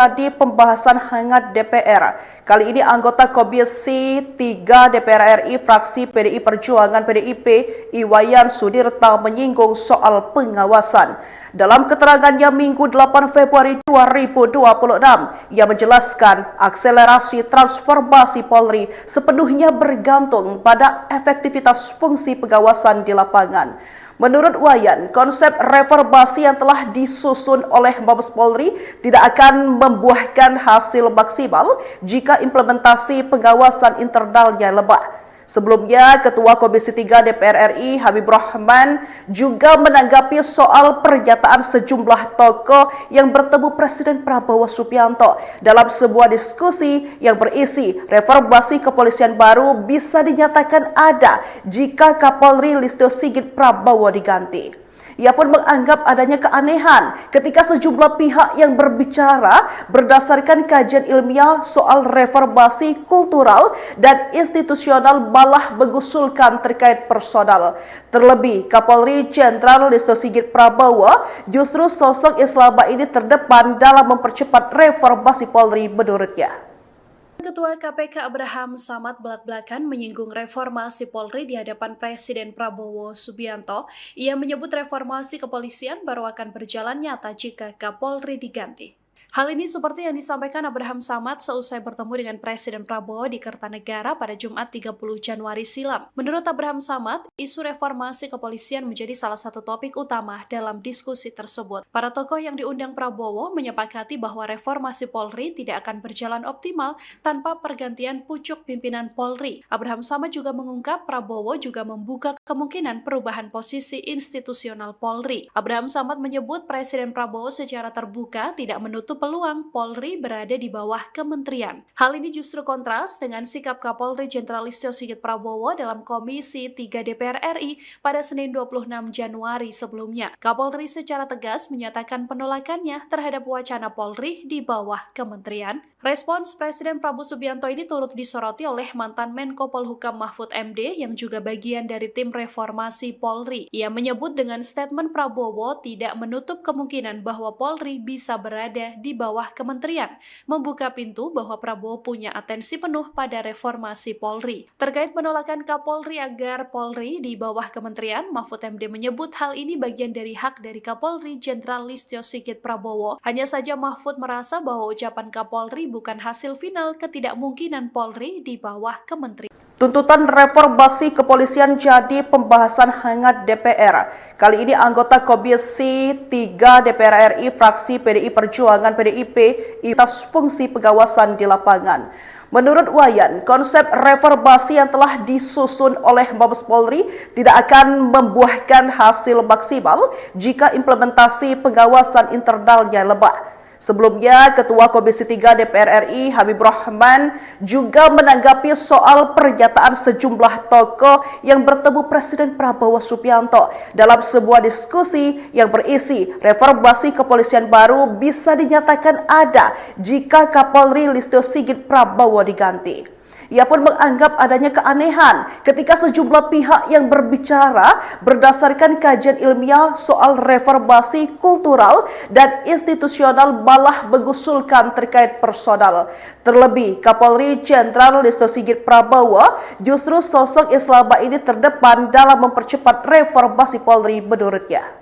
Jadi pembahasan hangat DPR. Kali ini anggota Komisi 3 DPR RI fraksi PDI Perjuangan PDIP Iwayan Sudirta menyinggung soal pengawasan. Dalam keterangannya Minggu 8 Februari 2026, ia menjelaskan akselerasi transformasi Polri sepenuhnya bergantung pada efektivitas fungsi pengawasan di lapangan. Menurut Wayan, konsep reformasi yang telah disusun oleh Mabes Polri tidak akan membuahkan hasil maksimal jika implementasi pengawasan internalnya lemah. Sebelumnya, Ketua Komisi 3 DPR RI Habibur Rahman juga menanggapi soal pernyataan sejumlah tokoh yang bertemu Presiden Prabowo Subianto dalam sebuah diskusi yang berisi reformasi kepolisian baru bisa dinyatakan ada jika Kapolri Listio Sigit Prabowo diganti. Ia pun menganggap adanya keanehan ketika sejumlah pihak yang berbicara berdasarkan kajian ilmiah soal reformasi kultural dan institusional malah mengusulkan terkait personal. Terlebih, Kapolri Jenderal Listio Sigit Prabowo justru sosok yang selama ini terdepan dalam mempercepat reformasi Polri menurutnya. Ketua KPK Abraham Samad belak-belakan menyinggung reformasi Polri di hadapan Presiden Prabowo Subianto. Ia menyebut reformasi kepolisian baru akan berjalan nyata jika Kapolri diganti. Hal ini seperti yang disampaikan Abraham Samad seusai bertemu dengan Presiden Prabowo di Kertanegara pada Jumat 30 Januari silam. Menurut Abraham Samad, isu reformasi kepolisian menjadi salah satu topik utama dalam diskusi tersebut. Para tokoh yang diundang Prabowo menyepakati bahwa reformasi Polri tidak akan berjalan optimal tanpa pergantian pucuk pimpinan Polri. Abraham Samad juga mengungkap Prabowo juga membuka kemungkinan perubahan posisi institusional Polri. Abraham Samad menyebut Presiden Prabowo secara terbuka tidak menutup peluang Polri berada di bawah kementerian. Hal ini justru kontras dengan sikap Kapolri Jenderal Listio Sigit Prabowo dalam Komisi 3 DPR RI pada Senin 26 Januari sebelumnya. Kapolri secara tegas menyatakan penolakannya terhadap wacana Polri di bawah kementerian. Respons Presiden Prabowo Subianto ini turut disoroti oleh mantan Menko Polhukam Mahfud MD yang juga bagian dari tim reformasi Polri. Ia menyebut dengan statement Prabowo tidak menutup kemungkinan bahwa Polri bisa berada di bawah kementerian, membuka pintu bahwa Prabowo punya atensi penuh pada reformasi Polri. Terkait penolakan Kapolri agar Polri di bawah kementerian, Mahfud MD menyebut hal ini bagian dari hak dari Kapolri Jenderal Listio Sigit Prabowo. Hanya saja Mahfud merasa bahwa ucapan Kapolri bukan hasil final ketidakmungkinan Polri di bawah kementerian. Tuntutan reformasi kepolisian jadi pembahasan hangat DPR. Kali ini anggota Komisi 3 DPR RI fraksi PDI Perjuangan PDIP atas fungsi pengawasan di lapangan. Menurut Wayan, konsep reformasi yang telah disusun oleh Mabes Polri tidak akan membuahkan hasil maksimal jika implementasi pengawasan internalnya lemah. Sebelumnya, Ketua Komisi 3 DPR RI Habibur Rahman juga menanggapi soal pernyataan sejumlah tokoh yang bertemu Presiden Prabowo Subianto dalam sebuah diskusi yang berisi reformasi kepolisian baru bisa dinyatakan ada jika Kapolri Listio Sigit Prabowo diganti. Ia pun menganggap adanya keanehan ketika sejumlah pihak yang berbicara berdasarkan kajian ilmiah soal reformasi kultural dan institusional malah mengusulkan terkait personal. Terlebih, Kapolri Jenderal Listio Sigit Prabowo justru sosok yang selama ini terdepan dalam mempercepat reformasi Polri menurutnya.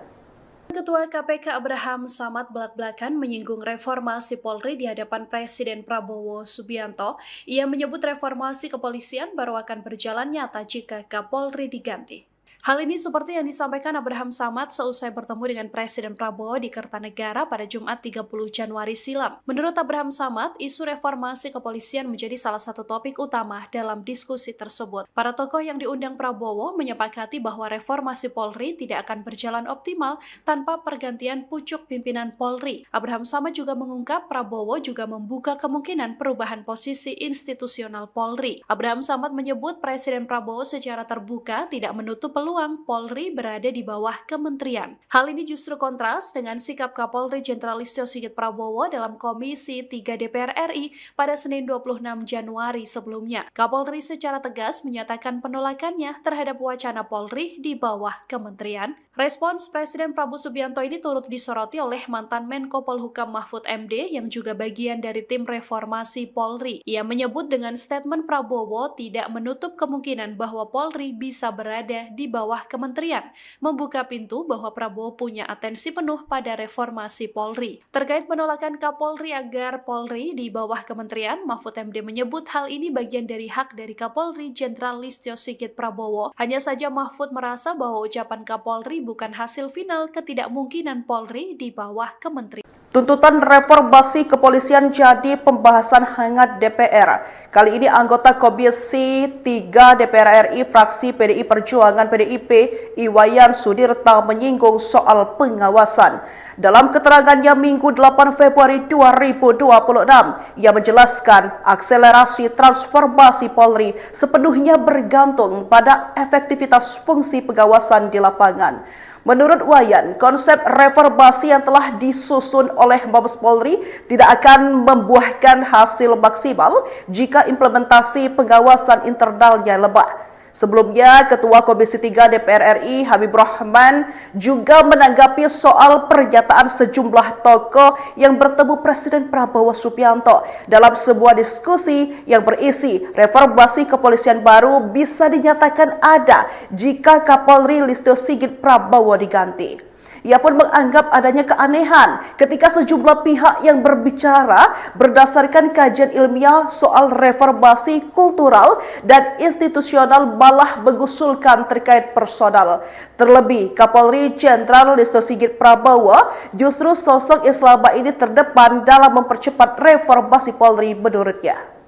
Ketua KPK Abraham Samad belak-belakan menyinggung reformasi Polri di hadapan Presiden Prabowo Subianto. Ia menyebut reformasi kepolisian baru akan berjalan nyata jika Kapolri diganti. Hal ini seperti yang disampaikan Abraham Samad seusai bertemu dengan Presiden Prabowo di Kertanegara pada Jumat 30 Januari silam. Menurut Abraham Samad, isu reformasi kepolisian menjadi salah satu topik utama dalam diskusi tersebut. Para tokoh yang diundang Prabowo menyepakati bahwa reformasi Polri tidak akan berjalan optimal tanpa pergantian pucuk pimpinan Polri. Abraham Samad juga mengungkap Prabowo juga membuka kemungkinan perubahan posisi institusional Polri. Abraham Samad menyebut Presiden Prabowo secara terbuka tidak menutup peluang Polri berada di bawah kementerian. Hal ini justru kontras dengan sikap Kapolri Jenderal Listio Sigit Prabowo dalam Komisi 3 DPR RI pada Senin 26 Januari sebelumnya. Kapolri secara tegas menyatakan penolakannya terhadap wacana Polri di bawah kementerian. Respons Presiden Prabowo Subianto ini turut disoroti oleh mantan Menko Polhukam Mahfud MD yang juga bagian dari tim reformasi Polri. Ia menyebut dengan statement Prabowo tidak menutup kemungkinan bahwa Polri bisa berada di bawah kementerian, membuka pintu bahwa Prabowo punya atensi penuh pada reformasi Polri. Terkait penolakan Kapolri agar Polri di bawah kementerian, Mahfud MD menyebut hal ini bagian dari hak dari Kapolri Jenderal Listio Sigit Prabowo. Hanya saja Mahfud merasa bahwa ucapan Kapolri bukan hasil final ketidakmungkinan Polri di bawah kementerian. Tuntutan reformasi kepolisian jadi pembahasan hangat DPR. Kali ini anggota Komisi 3 DPR RI fraksi PDI Perjuangan PDIP Iwayan Sudirta menyinggung soal pengawasan. Dalam keterangannya Minggu 8 Februari 2026, ia menjelaskan akselerasi transformasi Polri sepenuhnya bergantung pada efektivitas fungsi pengawasan di lapangan. Menurut Wayan, konsep reformasi yang telah disusun oleh Mabes Polri tidak akan membuahkan hasil maksimal jika implementasi pengawasan internalnya lemah. Sebelumnya, Ketua Komisi 3 DPR RI Habibur Rahman juga menanggapi soal pernyataan sejumlah tokoh yang bertemu Presiden Prabowo Subianto dalam sebuah diskusi yang berisi reformasi kepolisian baru bisa dinyatakan ada jika Kapolri Listio Sigit Prabowo diganti. Ia pun menganggap adanya keanehan ketika sejumlah pihak yang berbicara berdasarkan kajian ilmiah soal reformasi kultural dan institusional malah mengusulkan terkait personal. Terlebih, Kapolri Jenderal Listio Sigit Prabowo justru sosok yang selama ini terdepan dalam mempercepat reformasi Polri menurutnya.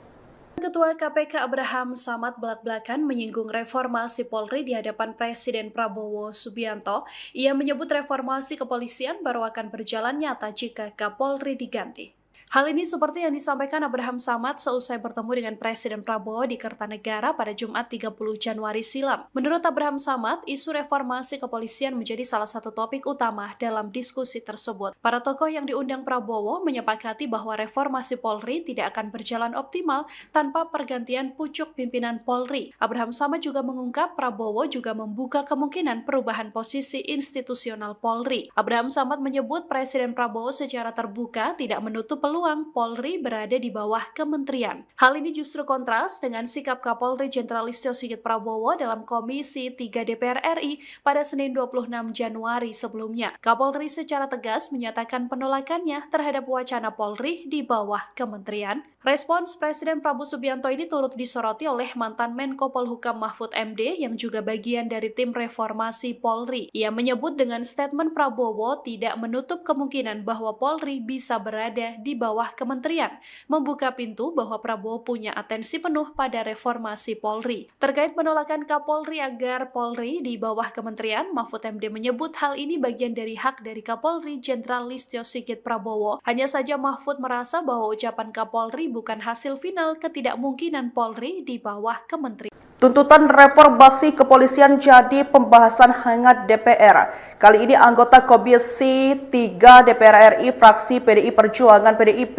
Ketua KPK Abraham Samad belak-belakan menyinggung reformasi Polri di hadapan Presiden Prabowo Subianto. Ia menyebut reformasi kepolisian baru akan berjalan nyata jika Kapolri diganti. Hal ini seperti yang disampaikan Abraham Samad seusai bertemu dengan Presiden Prabowo di Kertanegara pada Jumat 30 Januari silam. Menurut Abraham Samad, isu reformasi kepolisian menjadi salah satu topik utama dalam diskusi tersebut. Para tokoh yang diundang Prabowo menyepakati bahwa reformasi Polri tidak akan berjalan optimal tanpa pergantian pucuk pimpinan Polri. Abraham Samad juga mengungkap Prabowo juga membuka kemungkinan perubahan posisi institusional Polri. Abraham Samad menyebut Presiden Prabowo secara terbuka tidak menutup peluang Polri berada di bawah kementerian. Hal ini justru kontras dengan sikap Kapolri Jenderal Listio Sigit Prabowo dalam Komisi 3 DPR RI pada Senin 26 Januari sebelumnya. Kapolri secara tegas menyatakan penolakannya terhadap wacana Polri di bawah kementerian. Respons Presiden Prabowo Subianto ini turut disoroti oleh mantan Menko Polhukam Mahfud MD yang juga bagian dari tim reformasi Polri. Ia menyebut dengan statement Prabowo tidak menutup kemungkinan bahwa Polri bisa berada di bawah kementerian, membuka pintu bahwa Prabowo punya atensi penuh pada reformasi Polri. Terkait penolakan Kapolri agar Polri di bawah kementerian, Mahfud MD menyebut hal ini bagian dari hak dari Kapolri Jenderal Listio Sigit Prabowo. Hanya saja Mahfud merasa bahwa ucapan Kapolri bukan hasil final ketidakmungkinan Polri di bawah kementerian. Tuntutan reformasi kepolisian jadi pembahasan hangat DPR. Kali ini anggota Komisi 3 DPR RI fraksi PDI Perjuangan PDIP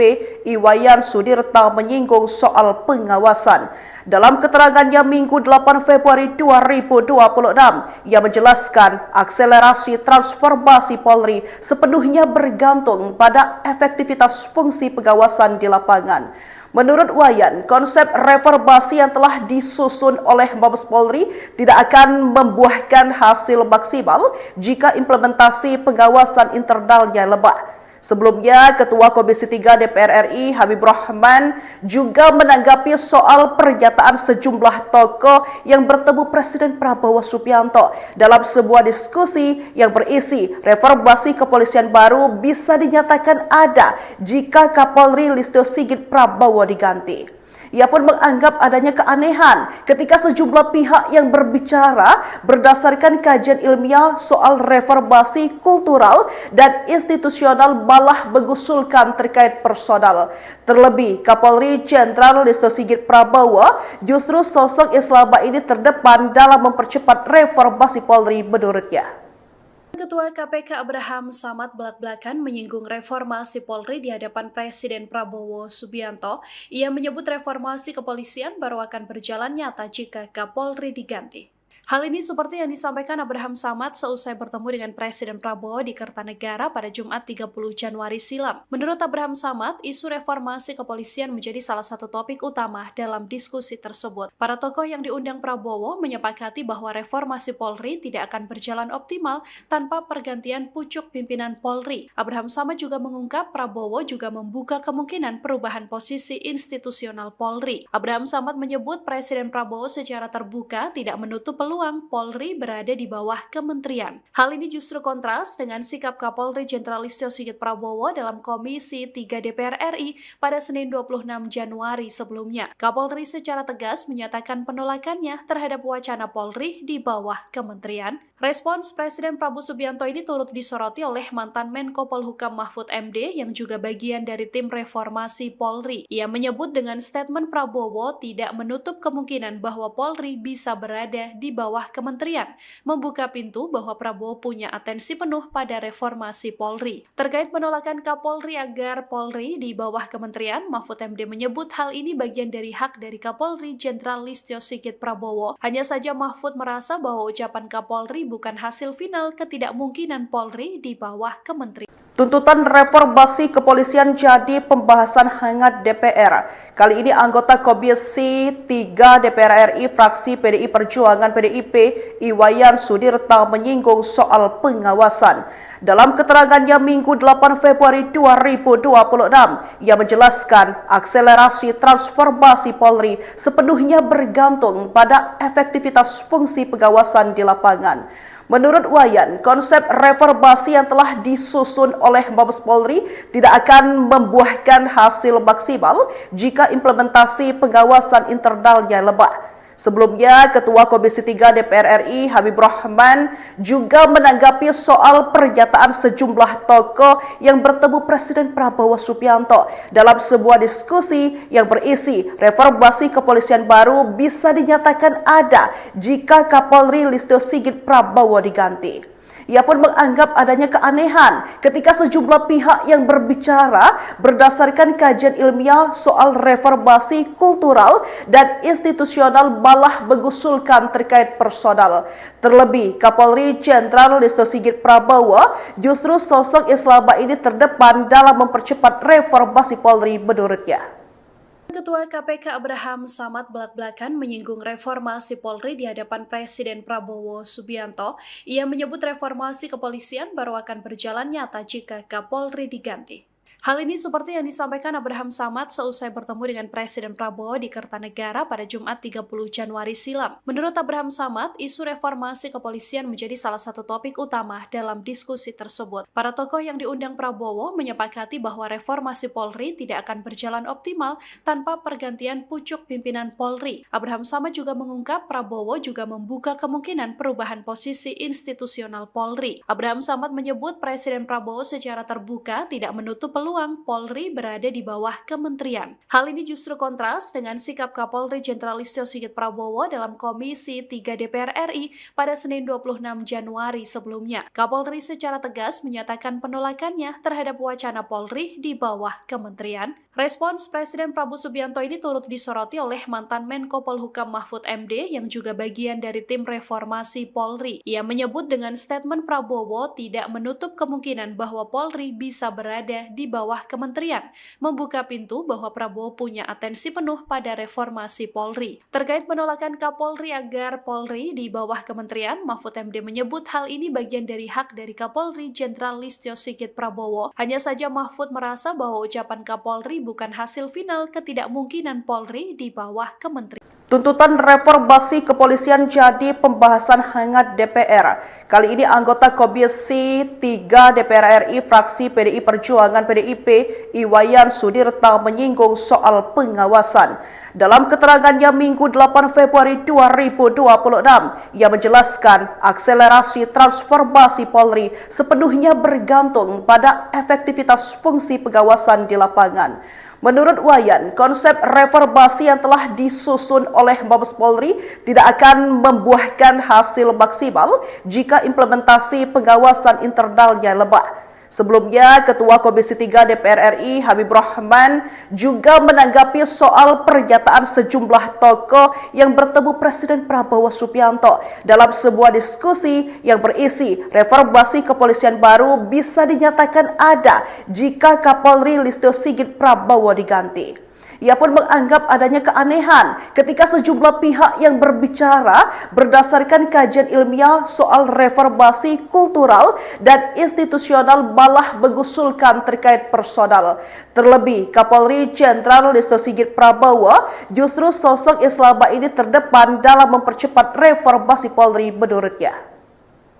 Iwayan Sudirta menyinggung soal pengawasan. Dalam keterangannya Minggu 8 Februari 2026, ia menjelaskan akselerasi transformasi Polri sepenuhnya bergantung pada efektivitas fungsi pengawasan di lapangan. Menurut Wayan, konsep reformasi yang telah disusun oleh Mabes Polri tidak akan membuahkan hasil maksimal jika implementasi pengawasan internalnya lemah. Sebelumnya, Ketua Komisi 3 DPR RI Habibur Rahman juga menanggapi soal pernyataan sejumlah tokoh yang bertemu Presiden Prabowo Subianto dalam sebuah diskusi yang berisi reformasi kepolisian baru bisa dinyatakan ada jika Kapolri Listio Sigit Prabowo diganti. Ia pun menganggap adanya keanehan ketika sejumlah pihak yang berbicara berdasarkan kajian ilmiah soal reformasi kultural dan institusional malah mengusulkan terkait personal. Terlebih, Kapolri Jenderal Listio Sigit Prabowo justru sosok yang selama ini terdepan dalam mempercepat reformasi Polri menurutnya. Ketua KPK Abraham Samad belak-belakan menyinggung reformasi Polri di hadapan Presiden Prabowo Subianto. Ia menyebut reformasi kepolisian baru akan berjalan nyata jika Kapolri diganti. Hal ini seperti yang disampaikan Abraham Samad seusai bertemu dengan Presiden Prabowo di Kertanegara pada Jumat 30 Januari silam. Menurut Abraham Samad, isu reformasi kepolisian menjadi salah satu topik utama dalam diskusi tersebut. Para tokoh yang diundang Prabowo menyepakati bahwa reformasi Polri tidak akan berjalan optimal tanpa pergantian pucuk pimpinan Polri. Abraham Samad juga mengungkap Prabowo juga membuka kemungkinan perubahan posisi institusional Polri. Abraham Samad menyebut Presiden Prabowo secara terbuka tidak menutup peluang Polri berada di bawah kementerian. Hal ini justru kontras dengan sikap Kapolri Jenderal Listio Sigit Prabowo dalam Komisi 3 DPR RI pada Senin 26 Januari sebelumnya. Kapolri secara tegas menyatakan penolakannya terhadap wacana Polri di bawah kementerian. Respons Presiden Prabowo Subianto ini turut disoroti oleh mantan Menko Polhukam Mahfud MD yang juga bagian dari tim reformasi Polri. Ia menyebut dengan statement Prabowo tidak menutup kemungkinan bahwa Polri bisa berada di bawah kementerian, membuka pintu bahwa Prabowo punya atensi penuh pada reformasi Polri. Terkait penolakan Kapolri agar Polri di bawah kementerian, Mahfud MD menyebut hal ini bagian dari hak dari Kapolri Jenderal Listio Sigit Prabowo. Hanya saja Mahfud merasa bahwa ucapan Kapolri bukan hasil final ketidakmungkinan Polri di bawah kementerian. Tuntutan reformasi kepolisian jadi pembahasan hangat DPR. Kali ini anggota Komisi 3 DPR RI fraksi PDI Perjuangan PDIP Iwayan Sudirta menyinggung soal pengawasan. Dalam keterangannya Minggu 8 Februari 2026, ia menjelaskan akselerasi transformasi Polri sepenuhnya bergantung pada efektivitas fungsi pengawasan di lapangan. Menurut Wayan, konsep reformasi yang telah disusun oleh Mabes Polri tidak akan membuahkan hasil maksimal jika implementasi pengawasan internalnya lemah. Sebelumnya, Ketua Komisi 3 DPR RI Habibur Rahman juga menanggapi soal pernyataan sejumlah tokoh yang bertemu Presiden Prabowo Subianto dalam sebuah diskusi yang berisi reformasi kepolisian baru bisa dinyatakan ada jika Kapolri Listio Sigit Prabowo diganti. Ia pun menganggap adanya keanehan ketika sejumlah pihak yang berbicara berdasarkan kajian ilmiah soal reformasi kultural dan institusional malah mengusulkan terkait personal. Terlebih, Kapolri Jenderal Listio Sigit Prabowo justru sosok yang selama ini terdepan dalam mempercepat reformasi Polri menurutnya. Ketua KPK Abraham Samad belak-belakan menyinggung reformasi Polri di hadapan Presiden Prabowo Subianto. Ia menyebut reformasi kepolisian baru akan berjalan nyata jika Kapolri diganti. Hal ini seperti yang disampaikan Abraham Samad seusai bertemu dengan Presiden Prabowo di Kertanegara pada Jumat 30 Januari silam. Menurut Abraham Samad, isu reformasi kepolisian menjadi salah satu topik utama dalam diskusi tersebut. Para tokoh yang diundang Prabowo menyepakati bahwa reformasi Polri tidak akan berjalan optimal tanpa pergantian pucuk pimpinan Polri. Abraham Samad juga mengungkap Prabowo juga membuka kemungkinan perubahan posisi institusional Polri. Abraham Samad menyebut Presiden Prabowo secara terbuka tidak menutup peluang Polri berada di bawah kementerian. Hal ini justru kontras dengan sikap Kapolri Jenderal Listio Sigit Prabowo dalam Komisi 3 DPR RI pada Senin 26 Januari sebelumnya. Kapolri secara tegas menyatakan penolakannya terhadap wacana Polri di bawah kementerian. Respons Presiden Prabowo Subianto ini turut disoroti oleh mantan Menko Polhukam Mahfud MD yang juga bagian dari tim reformasi Polri. Ia menyebut dengan statement Prabowo tidak menutup kemungkinan bahwa Polri bisa berada di bawah kementerian, membuka pintu bahwa Prabowo punya atensi penuh pada reformasi Polri. Terkait penolakan Kapolri agar Polri di bawah kementerian, Mahfud MD menyebut hal ini bagian dari hak dari Kapolri Jenderal Listio Sigit Prabowo. Hanya saja Mahfud merasa bahwa ucapan Kapolri bukan hasil final ketidakmungkinan Polri di bawah kementerian. Tuntutan reformasi kepolisian jadi pembahasan hangat DPR. Kali ini anggota Komisi 3 DPR RI fraksi PDI Perjuangan PDIP Iwayan Sudirta menyinggung soal pengawasan. Dalam keterangannya Minggu 8 Februari 2026, ia menjelaskan akselerasi transformasi Polri sepenuhnya bergantung pada efektivitas fungsi pengawasan di lapangan. Menurut Wayan, konsep reformasi yang telah disusun oleh Mabes Polri tidak akan membuahkan hasil maksimal jika implementasi pengawasan internalnya lemah. Sebelumnya, Ketua Komisi 3 DPR RI Habibur Rahman juga menanggapi soal pernyataan sejumlah tokoh yang bertemu Presiden Prabowo Subianto dalam sebuah diskusi yang berisi reformasi kepolisian baru bisa dinyatakan ada jika Kapolri Listio Sigit Prabowo diganti. Ia pun menganggap adanya keanehan ketika sejumlah pihak yang berbicara berdasarkan kajian ilmiah soal reformasi kultural dan institusional malah mengusulkan terkait personal. Terlebih, Kapolri Jenderal Listio Sigit Prabowo justru sosok yang selama ini terdepan dalam mempercepat reformasi Polri menurutnya.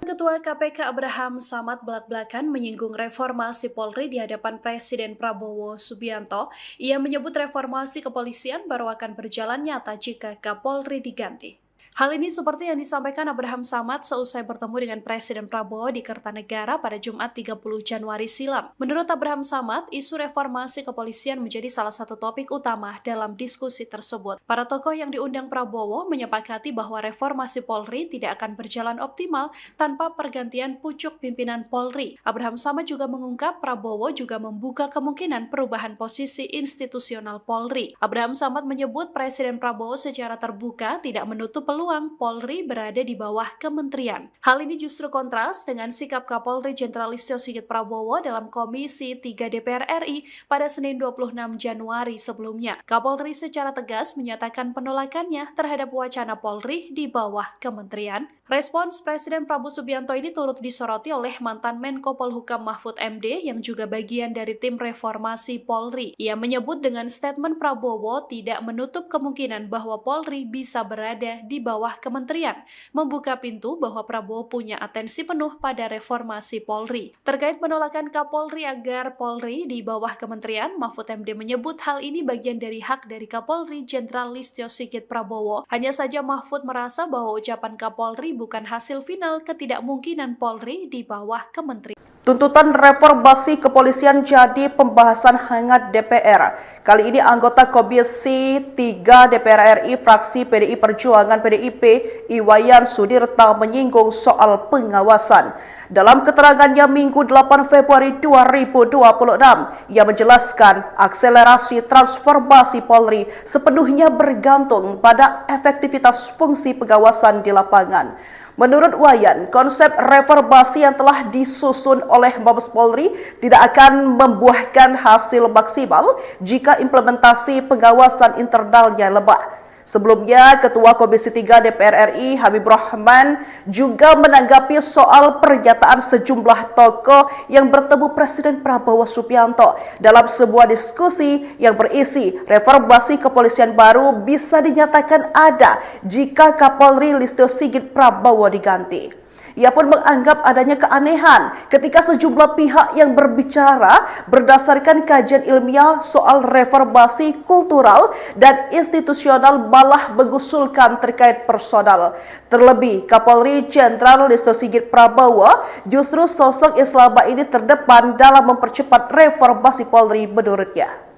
Ketua KPK Abraham Samad belak-belakan menyinggung reformasi Polri di hadapan Presiden Prabowo Subianto. Ia menyebut reformasi kepolisian baru akan berjalan nyata jika Kapolri diganti. Hal ini seperti yang disampaikan Abraham Samad seusai bertemu dengan Presiden Prabowo di Kertanegara pada Jumat 30 Januari silam. Menurut Abraham Samad, isu reformasi kepolisian menjadi salah satu topik utama dalam diskusi tersebut. Para tokoh yang diundang Prabowo menyepakati bahwa reformasi Polri tidak akan berjalan optimal tanpa pergantian pucuk pimpinan Polri. Abraham Samad juga mengungkap Prabowo juga membuka kemungkinan perubahan posisi institusional Polri. Abraham Samad menyebut Presiden Prabowo secara terbuka tidak menutup peluang Polri berada di bawah kementerian. Hal ini justru kontras dengan sikap Kapolri Jenderal Listio Sigit Prabowo dalam Komisi 3 DPR RI pada Senin 26 Januari sebelumnya. Kapolri secara tegas menyatakan penolakannya terhadap wacana Polri di bawah kementerian. Respons Presiden Prabowo Subianto ini turut disoroti oleh mantan Menko Polhukam Mahfud MD yang juga bagian dari tim reformasi Polri. Ia menyebut dengan statement Prabowo tidak menutup kemungkinan bahwa Polri bisa berada di bawah kementerian, membuka pintu bahwa Prabowo punya atensi penuh pada reformasi Polri. Terkait penolakan Kapolri agar Polri di bawah kementerian, Mahfud MD menyebut hal ini bagian dari hak dari Kapolri Jenderal Listio Sigit Prabowo. Hanya saja Mahfud merasa bahwa ucapan Kapolri bukan hasil final ketidakmungkinan Polri di bawah kementerian. Tuntutan reformasi kepolisian jadi pembahasan hangat DPR. Kali ini anggota Komisi 3 DPR RI fraksi PDI Perjuangan PDIP Iwayan Sudirta menyinggung soal pengawasan. Dalam keterangannya Minggu 8 Februari 2026, ia menjelaskan akselerasi transformasi Polri sepenuhnya bergantung pada efektivitas fungsi pengawasan di lapangan. Menurut Wayan, konsep reformasi yang telah disusun oleh Mabes Polri tidak akan membuahkan hasil maksimal jika implementasi pengawasan internalnya lemah. Sebelumnya, Ketua Komisi 3 DPR RI Habibur Rahman juga menanggapi soal pernyataan sejumlah tokoh yang bertemu Presiden Prabowo Subianto dalam sebuah diskusi yang berisi reformasi kepolisian baru bisa dinyatakan ada jika Kapolri Listio Sigit Prabowo diganti. Ia pun menganggap adanya keanehan ketika sejumlah pihak yang berbicara berdasarkan kajian ilmiah soal reformasi kultural dan institusional malah mengusulkan terkait personal. Terlebih, Kapolri Jenderal Listio Sigit Prabowo justru sosok yang selama ini terdepan dalam mempercepat reformasi Polri menurutnya.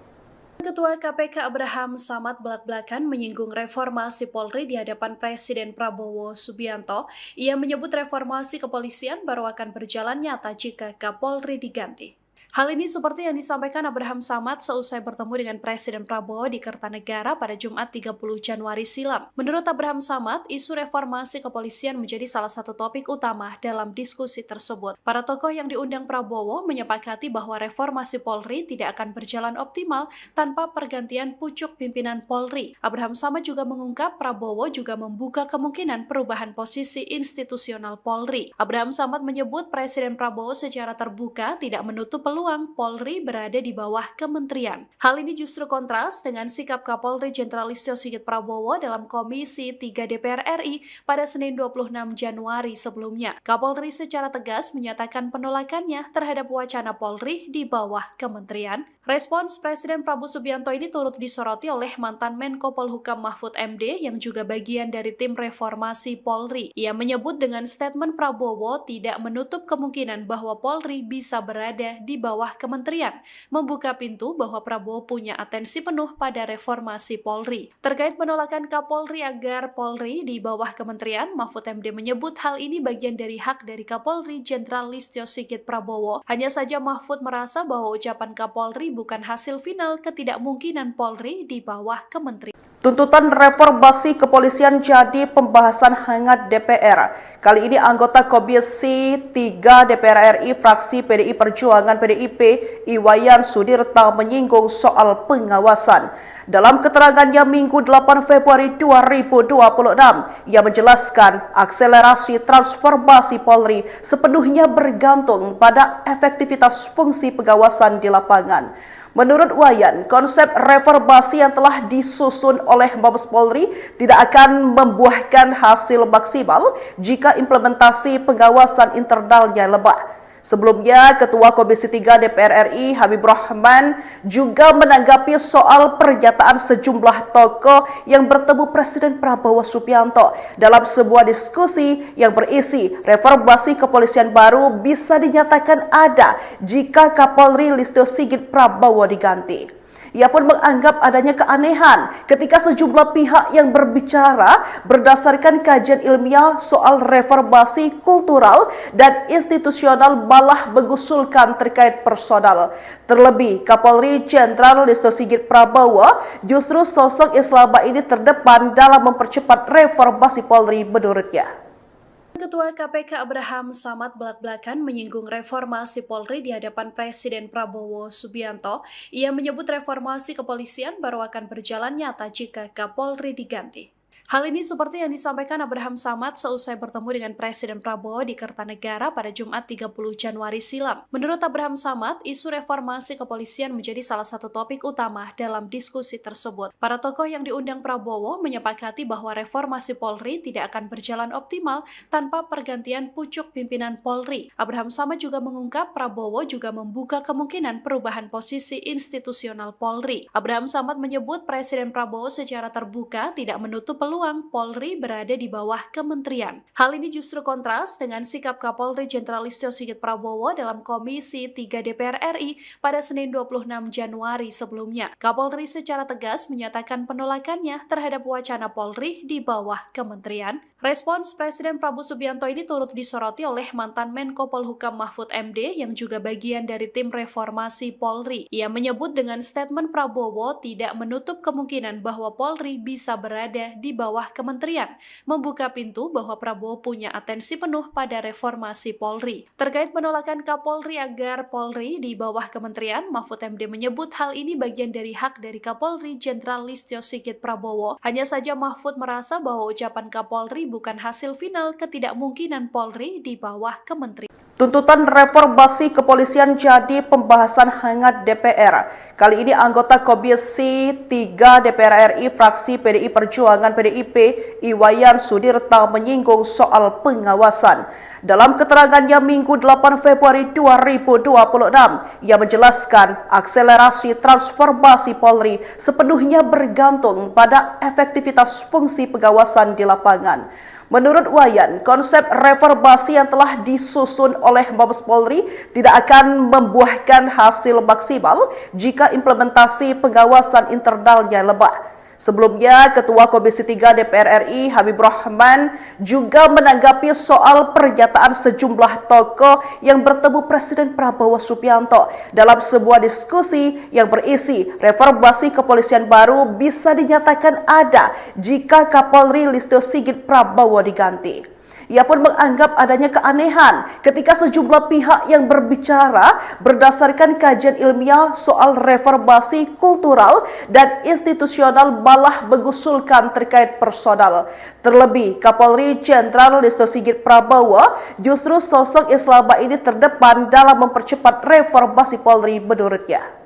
Ketua KPK Abraham Samad belak-belakan menyinggung reformasi Polri di hadapan Presiden Prabowo Subianto. Ia menyebut reformasi kepolisian baru akan berjalan nyata jika Kapolri diganti. Hal ini seperti yang disampaikan Abraham Samad seusai bertemu dengan Presiden Prabowo di Kertanegara pada Jumat 30 Januari silam. Menurut Abraham Samad, isu reformasi kepolisian menjadi salah satu topik utama dalam diskusi tersebut. Para tokoh yang diundang Prabowo menyepakati bahwa reformasi Polri tidak akan berjalan optimal tanpa pergantian pucuk pimpinan Polri. Abraham Samad juga mengungkap Prabowo juga membuka kemungkinan perubahan posisi institusional Polri. Abraham Samad menyebut Presiden Prabowo secara terbuka tidak menutup peluang Polri berada di bawah kementerian. Hal ini justru kontras dengan sikap Kapolri Jenderal Listio Sigit Prabowo dalam Komisi 3 DPR RI pada Senin 26 Januari sebelumnya. Kapolri secara tegas menyatakan penolakannya terhadap wacana Polri di bawah kementerian. Respons Presiden Prabowo Subianto ini turut disoroti oleh mantan Menko Polhukam Mahfud MD yang juga bagian dari tim reformasi Polri. Ia menyebut dengan statement Prabowo tidak menutup kemungkinan bahwa Polri bisa berada di bawah bawah kementerian, membuka pintu bahwa Prabowo punya atensi penuh pada reformasi Polri. Terkait penolakan Kapolri agar Polri di bawah kementerian, Mahfud MD menyebut hal ini bagian dari hak dari Kapolri Jenderal Listio Sigit Prabowo. Hanya saja Mahfud merasa bahwa ucapan Kapolri bukan hasil final ketidakmungkinan Polri di bawah kementerian. Tuntutan reformasi kepolisian jadi pembahasan hangat DPR. Kali ini anggota Komisi 3 DPR RI fraksi PDI Perjuangan PDIP Iwayan Sudirta menyinggung soal pengawasan. Dalam keterangannya Minggu 8 Februari 2026, ia menjelaskan akselerasi transformasi Polri sepenuhnya bergantung pada efektivitas fungsi pengawasan di lapangan. Menurut Wayan, konsep reformasi yang telah disusun oleh Mabes Polri tidak akan membuahkan hasil maksimal jika implementasi pengawasan internalnya lemah. Sebelumnya, Ketua Komisi 3 DPR RI Habibur Rahman juga menanggapi soal pernyataan sejumlah tokoh yang bertemu Presiden Prabowo Subianto dalam sebuah diskusi yang berisi reformasi kepolisian baru bisa dinyatakan ada jika Kapolri Listio Sigit Prabowo diganti. Ia pun menganggap adanya keanehan ketika sejumlah pihak yang berbicara berdasarkan kajian ilmiah soal reformasi kultural dan institusional malah mengusulkan terkait personal. Terlebih, Kapolri Jenderal Listio Sigit Prabowo justru sosok yang selama ini terdepan dalam mempercepat reformasi Polri menurutnya. Ketua KPK Abraham Samad belak-belakan menyinggung reformasi Polri di hadapan Presiden Prabowo Subianto. Ia menyebut reformasi kepolisian baru akan berjalan nyata jika Kapolri diganti. Hal ini seperti yang disampaikan Abraham Samad seusai bertemu dengan Presiden Prabowo di Kertanegara pada Jumat 30 Januari silam. Menurut Abraham Samad, isu reformasi kepolisian menjadi salah satu topik utama dalam diskusi tersebut. Para tokoh yang diundang Prabowo menyepakati bahwa reformasi Polri tidak akan berjalan optimal tanpa pergantian pucuk pimpinan Polri. Abraham Samad juga mengungkap Prabowo juga membuka kemungkinan perubahan posisi institusional Polri. Abraham Samad menyebut Presiden Prabowo secara terbuka tidak menutup peluang Polri berada di bawah kementerian. Hal ini justru kontras dengan sikap Kapolri Jenderal Listio Sigit Prabowo dalam Komisi 3 DPR RI pada Senin 26 Januari sebelumnya. Kapolri secara tegas menyatakan penolakannya terhadap wacana Polri di bawah kementerian. Respons Presiden Prabowo Subianto ini turut disoroti oleh mantan Menko Polhukam Mahfud MD yang juga bagian dari tim reformasi Polri. Ia menyebut dengan statement Prabowo tidak menutup kemungkinan bahwa Polri bisa berada di bawah kementerian, membuka pintu bahwa Prabowo punya atensi penuh pada reformasi Polri. Terkait penolakan Kapolri agar Polri di bawah kementerian, Mahfud MD menyebut hal ini bagian dari hak dari Kapolri Jenderal Listio Sigit Prabowo. Hanya saja Mahfud merasa bahwa ucapan Kapolri bukan hasil final ketidakmungkinan Polri di bawah kementerian. Tuntutan reformasi kepolisian jadi pembahasan hangat DPR. Kali ini anggota Komisi 3 DPR RI fraksi PDI Perjuangan PDIP Iwayan Sudirta menyinggung soal pengawasan. Dalam keterangannya Minggu 8 Februari 2026, ia menjelaskan akselerasi transformasi Polri sepenuhnya bergantung pada efektivitas fungsi pengawasan di lapangan. Menurut Wayan, konsep reformasi yang telah disusun oleh Mabes Polri tidak akan membuahkan hasil maksimal jika implementasi pengawasan internalnya lemah. Sebelumnya, Ketua Komisi 3 DPR RI Habibur Rahman juga menanggapi soal pernyataan sejumlah tokoh yang bertemu Presiden Prabowo Subianto dalam sebuah diskusi yang berisi reformasi kepolisian baru bisa dinyatakan ada jika Kapolri Listio Sigit Prabowo diganti. Ia pun menganggap adanya keanehan ketika sejumlah pihak yang berbicara berdasarkan kajian ilmiah soal reformasi kultural dan institusional malah mengusulkan terkait personal. Terlebih, Kapolri Jenderal Listio Sigit Prabowo justru sosok yang selama ini terdepan dalam mempercepat reformasi Polri menurutnya.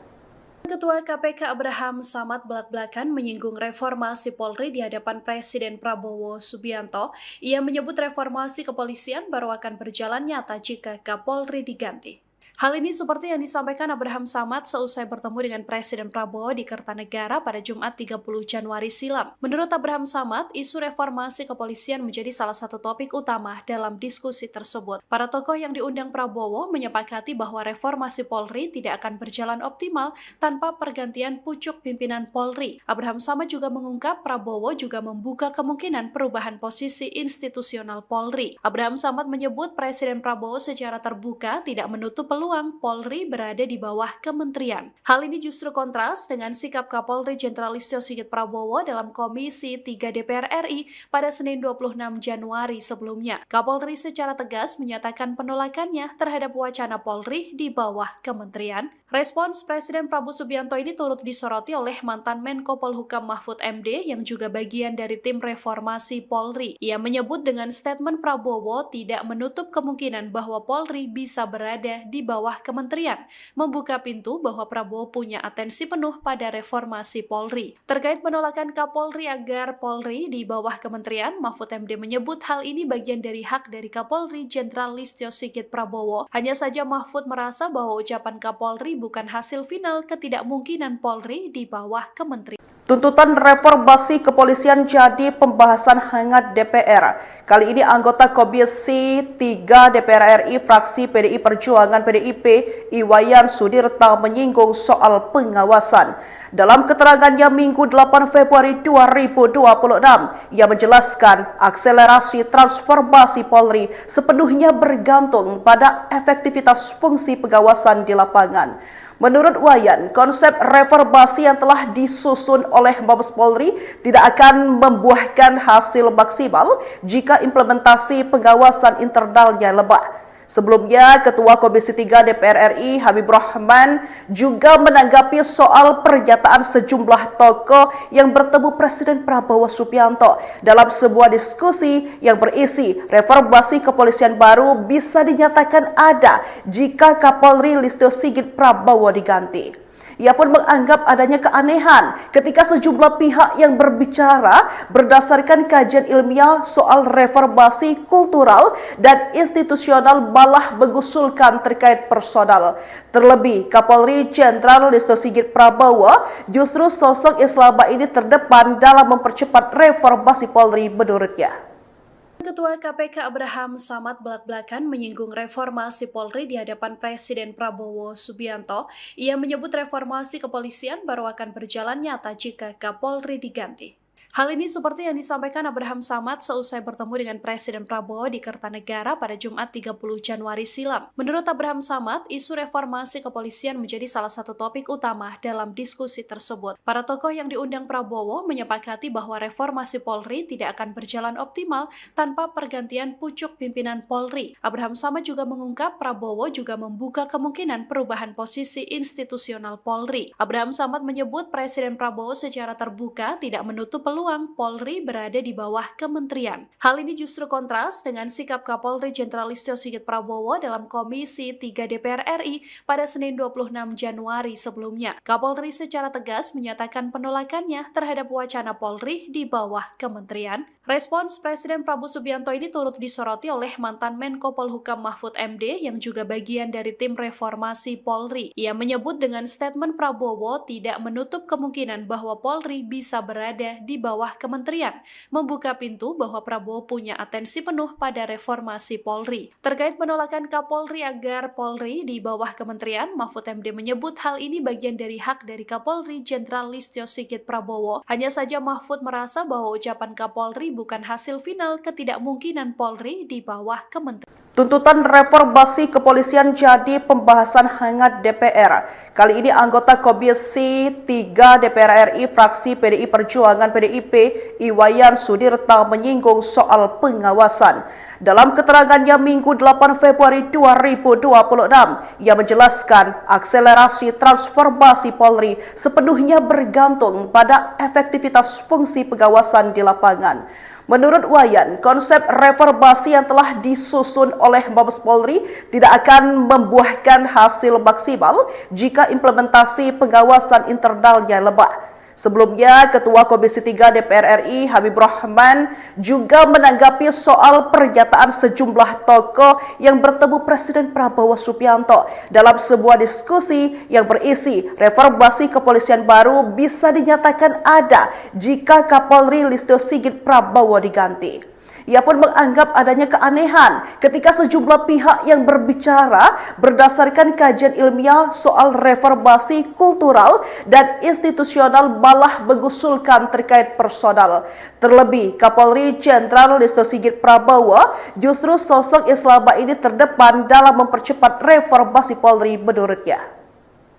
Ketua KPK Abraham Samad belak-belakan menyinggung reformasi Polri di hadapan Presiden Prabowo Subianto. Ia menyebut reformasi kepolisian baru akan berjalan nyata jika Kapolri diganti. Hal ini seperti yang disampaikan Abraham Samad seusai bertemu dengan Presiden Prabowo di Kertanegara pada Jumat 30 Januari silam. Menurut Abraham Samad, isu reformasi kepolisian menjadi salah satu topik utama dalam diskusi tersebut. Para tokoh yang diundang Prabowo menyepakati bahwa reformasi Polri tidak akan berjalan optimal tanpa pergantian pucuk pimpinan Polri. Abraham Samad juga mengungkap Prabowo juga membuka kemungkinan perubahan posisi institusional Polri. Abraham Samad menyebut Presiden Prabowo secara terbuka tidak menutup peluang Polri berada di bawah kementerian. Hal ini justru kontras dengan sikap Kapolri Jenderal Listio Sigit Prabowo dalam Komisi 3 DPR RI pada Senin 26 Januari sebelumnya. Kapolri secara tegas menyatakan penolakannya terhadap wacana Polri di bawah kementerian. Respons Presiden Prabowo Subianto ini turut disoroti oleh mantan Menko Polhukam Mahfud MD yang juga bagian dari tim reformasi Polri. Ia menyebut dengan statement Prabowo tidak menutup kemungkinan bahwa Polri bisa berada di bawah kementerian, membuka pintu bahwa Prabowo punya atensi penuh pada reformasi Polri. Terkait penolakan Kapolri agar Polri di bawah kementerian, Mahfud MD menyebut hal ini bagian dari hak dari Kapolri Jenderal Listio Sigit Prabowo. Hanya saja Mahfud merasa bahwa ucapan Kapolri bukan hasil final ketidakmungkinan Polri di bawah kementerian. Tuntutan reformasi kepolisian jadi pembahasan hangat DPR. Kali ini anggota Komisi 3 DPR RI fraksi PDI Perjuangan PDIP Iwayan Sudirta menyinggung soal pengawasan. Dalam keterangannya Minggu 8 Februari 2026, ia menjelaskan akselerasi transformasi Polri sepenuhnya bergantung pada efektivitas fungsi pengawasan di lapangan. Menurut Wayan, konsep reformasi yang telah disusun oleh Mabes Polri tidak akan membuahkan hasil maksimal jika implementasi pengawasan internalnya lemah. Sebelumnya, Ketua Komisi 3 DPR RI Habibur Rahman juga menanggapi soal pernyataan sejumlah tokoh yang bertemu Presiden Prabowo Subianto dalam sebuah diskusi yang berisi reformasi kepolisian baru bisa dinyatakan ada jika Kapolri Listio Sigit Prabowo diganti. Ia pun menganggap adanya keanehan ketika sejumlah pihak yang berbicara berdasarkan kajian ilmiah soal reformasi kultural dan institusional malah mengusulkan terkait personal. Terlebih, Kapolri Jenderal Listio Sigit Prabowo justru sosok yang selama ini terdepan dalam mempercepat reformasi Polri menurutnya. Ketua KPK Abraham Samad belak-belakan menyinggung reformasi Polri di hadapan Presiden Prabowo Subianto. Ia menyebut reformasi kepolisian baru akan berjalan nyata jika Kapolri diganti. Hal ini seperti yang disampaikan Abraham Samad seusai bertemu dengan Presiden Prabowo di Kertanegara pada Jumat 30 Januari silam. Menurut Abraham Samad, isu reformasi kepolisian menjadi salah satu topik utama dalam diskusi tersebut. Para tokoh yang diundang Prabowo menyepakati bahwa reformasi Polri tidak akan berjalan optimal tanpa pergantian pucuk pimpinan Polri. Abraham Samad juga mengungkap Prabowo juga membuka kemungkinan perubahan posisi institusional Polri. Abraham Samad menyebut Presiden Prabowo secara terbuka tidak menutup peluang Polri berada di bawah kementerian. Hal ini justru kontras dengan sikap Kapolri Jenderal Listio Sigit Prabowo dalam Komisi 3 DPR RI pada Senin 26 Januari sebelumnya. Kapolri secara tegas menyatakan penolakannya terhadap wacana Polri di bawah kementerian. Respons Presiden Prabowo Subianto ini turut disoroti oleh mantan Menko Polhukam Mahfud MD yang juga bagian dari tim reformasi Polri. Ia menyebut dengan statement Prabowo tidak menutup kemungkinan bahwa Polri bisa berada di bawah kementerian, membuka pintu bahwa Prabowo punya atensi penuh pada reformasi Polri. Terkait penolakan Kapolri agar Polri di bawah kementerian, Mahfud MD menyebut hal ini bagian dari hak dari Kapolri Jenderal Listio Sigit Prabowo. Hanya saja Mahfud merasa bahwa ucapan Kapolri bukan hasil final ketidakmungkinan Polri di bawah kementerian. Tuntutan reformasi kepolisian jadi pembahasan hangat DPR. Kali ini anggota Komisi 3 DPR RI fraksi PDI Perjuangan PDIP Iwayan Sudirta menyinggung soal pengawasan. Dalam keterangannya Minggu 8 Februari 2026, ia menjelaskan akselerasi transformasi Polri sepenuhnya bergantung pada efektivitas fungsi pengawasan di lapangan. Menurut Wayan, konsep reformasi yang telah disusun oleh Mabes Polri tidak akan membuahkan hasil maksimal jika implementasi pengawasan internalnya lemah. Sebelumnya, Ketua Komisi 3 DPR RI Habibur Rahman juga menanggapi soal pernyataan sejumlah tokoh yang bertemu Presiden Prabowo Subianto dalam sebuah diskusi yang berisi reformasi kepolisian baru bisa dinyatakan ada jika Kapolri Listio Sigit Prabowo diganti. Ia pun menganggap adanya keanehan ketika sejumlah pihak yang berbicara berdasarkan kajian ilmiah soal reformasi kultural dan institusional malah mengusulkan terkait personal. Terlebih, Kapolri Jenderal Listio Sigit Prabowo justru sosok yang selama ini terdepan dalam mempercepat reformasi Polri menurutnya.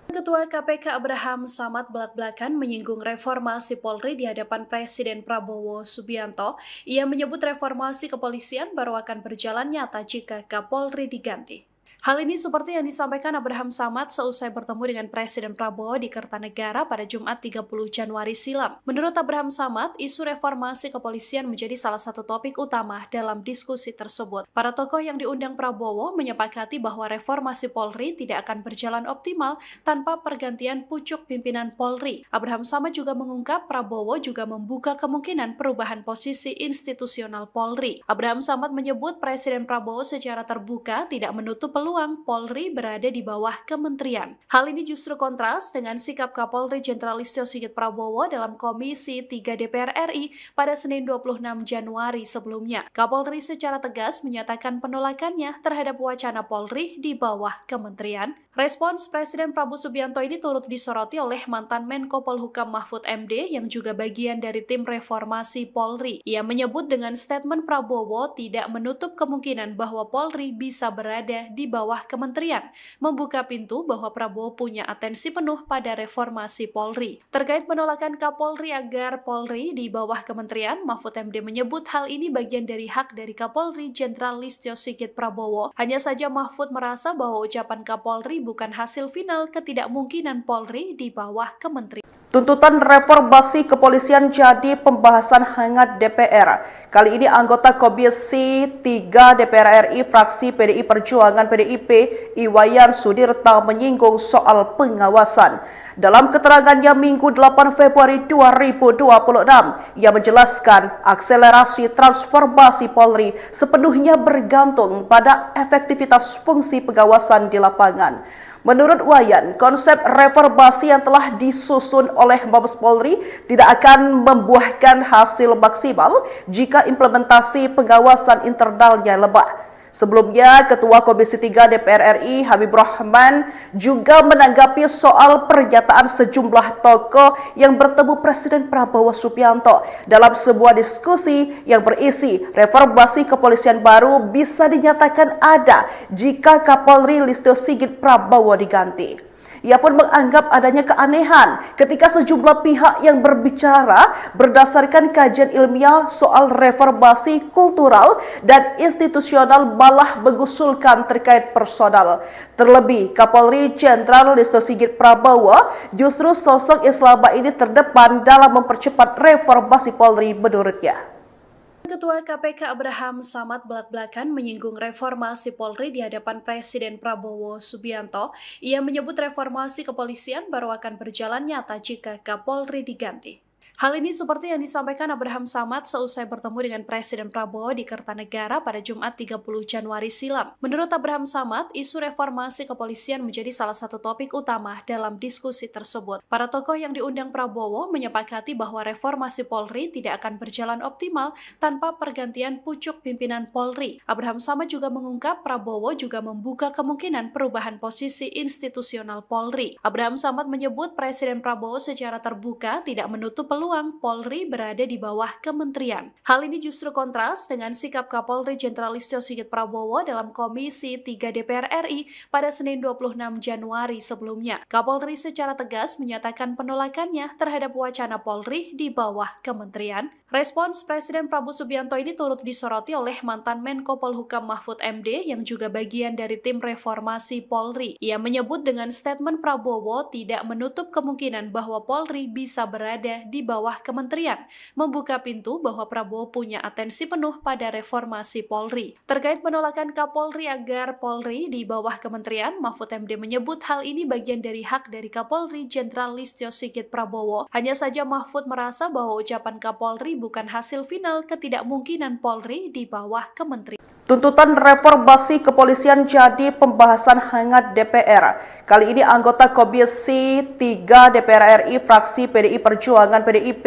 Ketua KPK Abraham Samad belak-belakan menyinggung reformasi Polri di hadapan Presiden Prabowo Subianto. Ia menyebut reformasi kepolisian baru akan berjalan nyata jika Kapolri diganti. Hal ini seperti yang disampaikan Abraham Samad seusai bertemu dengan Presiden Prabowo di Kertanegara pada Jumat 30 Januari silam. Menurut Abraham Samad, isu reformasi kepolisian menjadi salah satu topik utama dalam diskusi tersebut. Para tokoh yang diundang Prabowo menyepakati bahwa reformasi Polri tidak akan berjalan optimal tanpa pergantian pucuk pimpinan Polri. Abraham Samad juga mengungkap Prabowo juga membuka kemungkinan perubahan posisi institusional Polri. Abraham Samad menyebut Presiden Prabowo secara terbuka tidak menutup peluang Polri berada di bawah kementerian. Hal ini justru kontras dengan sikap Kapolri Jenderal Listio Sigit Prabowo dalam Komisi 3 DPR RI pada Senin 26 Januari sebelumnya. Kapolri secara tegas menyatakan penolakannya terhadap wacana Polri di bawah kementerian. Respons Presiden Prabowo Subianto ini turut disoroti oleh mantan Menko Polhukam Mahfud MD yang juga bagian dari tim reformasi Polri. Ia menyebut dengan statement Prabowo tidak menutup kemungkinan bahwa Polri bisa berada di bawah kementerian, membuka pintu bahwa Prabowo punya atensi penuh pada reformasi Polri. Terkait penolakan Kapolri agar Polri di bawah kementerian, Mahfud MD menyebut hal ini bagian dari hak dari Kapolri Jenderal Listio Sigit Prabowo. Hanya saja Mahfud merasa bahwa ucapan Kapolri bukan hasil final ketidakmungkinan Polri di bawah kementerian. Tuntutan reformasi kepolisian jadi pembahasan hangat DPR. Kali ini anggota Komisi 3 DPR RI fraksi PDI Perjuangan PDIP Iwayan Sudirta menyinggung soal pengawasan. Dalam keterangannya Minggu 8 Februari 2026, ia menjelaskan akselerasi transformasi Polri sepenuhnya bergantung pada efektivitas fungsi pengawasan di lapangan. Menurut Wayan, konsep reformasi yang telah disusun oleh Mabes Polri tidak akan membuahkan hasil maksimal jika implementasi pengawasan internalnya lemah. Sebelumnya, Ketua Komisi 3 DPR RI Habibur Rahman juga menanggapi soal pernyataan sejumlah tokoh yang bertemu Presiden Prabowo Subianto dalam sebuah diskusi yang berisi reformasi kepolisian baru bisa dinyatakan ada jika Kapolri Listio Sigit Prabowo diganti. Ia pun menganggap adanya keanehan ketika sejumlah pihak yang berbicara berdasarkan kajian ilmiah soal reformasi kultural dan institusional malah mengusulkan terkait personal. Terlebih, Kapolri Jenderal Listio Sigit Prabowo justru sosok yang selama ini terdepan dalam mempercepat reformasi Polri menurutnya. Ketua KPK Abraham Samad belak-belakan menyinggung reformasi Polri di hadapan Presiden Prabowo Subianto. Ia menyebut reformasi kepolisian baru akan berjalan nyata jika Kapolri diganti. Hal ini seperti yang disampaikan Abraham Samad seusai bertemu dengan Presiden Prabowo di Kertanegara pada Jumat 30 Januari silam. Menurut Abraham Samad, isu reformasi kepolisian menjadi salah satu topik utama dalam diskusi tersebut. Para tokoh yang diundang Prabowo menyepakati bahwa reformasi Polri tidak akan berjalan optimal tanpa pergantian pucuk pimpinan Polri. Abraham Samad juga mengungkap Prabowo juga membuka kemungkinan perubahan posisi institusional Polri. Abraham Samad menyebut Presiden Prabowo secara terbuka tidak menutup peluang Polri berada di bawah kementerian. Hal ini justru kontras dengan sikap Kapolri Jenderal Listio Sigit Prabowo dalam Komisi 3 DPR RI pada Senin 26 Januari sebelumnya. Kapolri secara tegas menyatakan penolakannya terhadap wacana Polri di bawah kementerian. Respons Presiden Prabowo Subianto ini turut disoroti oleh mantan Menko Polhukam Mahfud MD yang juga bagian dari tim reformasi Polri. Ia menyebut dengan statement Prabowo tidak menutup kemungkinan bahwa Polri bisa berada di bawah bawah kementerian, membuka pintu bahwa Prabowo punya atensi penuh pada reformasi Polri. Terkait penolakan Kapolri agar Polri di bawah kementerian, Mahfud MD menyebut hal ini bagian dari hak dari Kapolri Jenderal Listio Sigit Prabowo. Hanya saja Mahfud merasa bahwa ucapan Kapolri bukan hasil final ketidakmungkinan Polri di bawah kementerian. Tuntutan reformasi kepolisian jadi pembahasan hangat DPR. Kali ini anggota Komisi 3 DPR RI fraksi PDI Perjuangan PDIP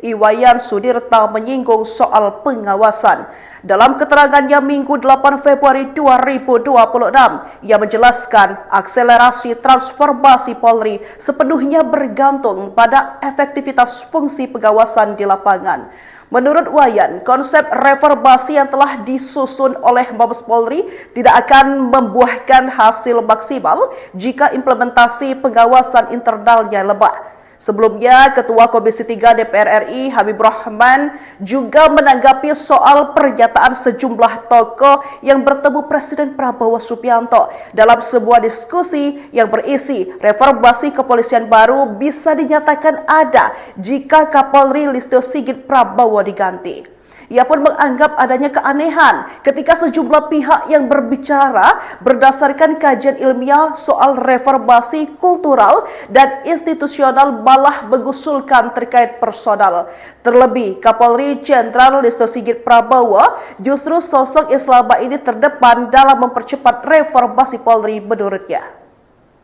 Iwayan Sudirta menyinggung soal pengawasan. Dalam keterangannya Minggu 8 Februari 2026, ia menjelaskan akselerasi transformasi Polri sepenuhnya bergantung pada efektivitas fungsi pengawasan di lapangan. Menurut Wayan, konsep reformasi yang telah disusun oleh Mabes Polri tidak akan membuahkan hasil maksimal jika implementasi pengawasan internalnya lemah. Sebelumnya, Ketua Komisi 3 DPR RI Habibur Rahman juga menanggapi soal pernyataan sejumlah tokoh yang bertemu Presiden Prabowo Subianto dalam sebuah diskusi yang berisi reformasi kepolisian baru bisa dinyatakan ada jika Kapolri Listio Sigit Prabowo diganti. Ia pun menganggap adanya keanehan ketika sejumlah pihak yang berbicara berdasarkan kajian ilmiah soal reformasi kultural dan institusional malah mengusulkan terkait personal. Terlebih, Kapolri Jenderal Listio Sigit Prabowo justru sosok yang selama ini terdepan dalam mempercepat reformasi Polri menurutnya.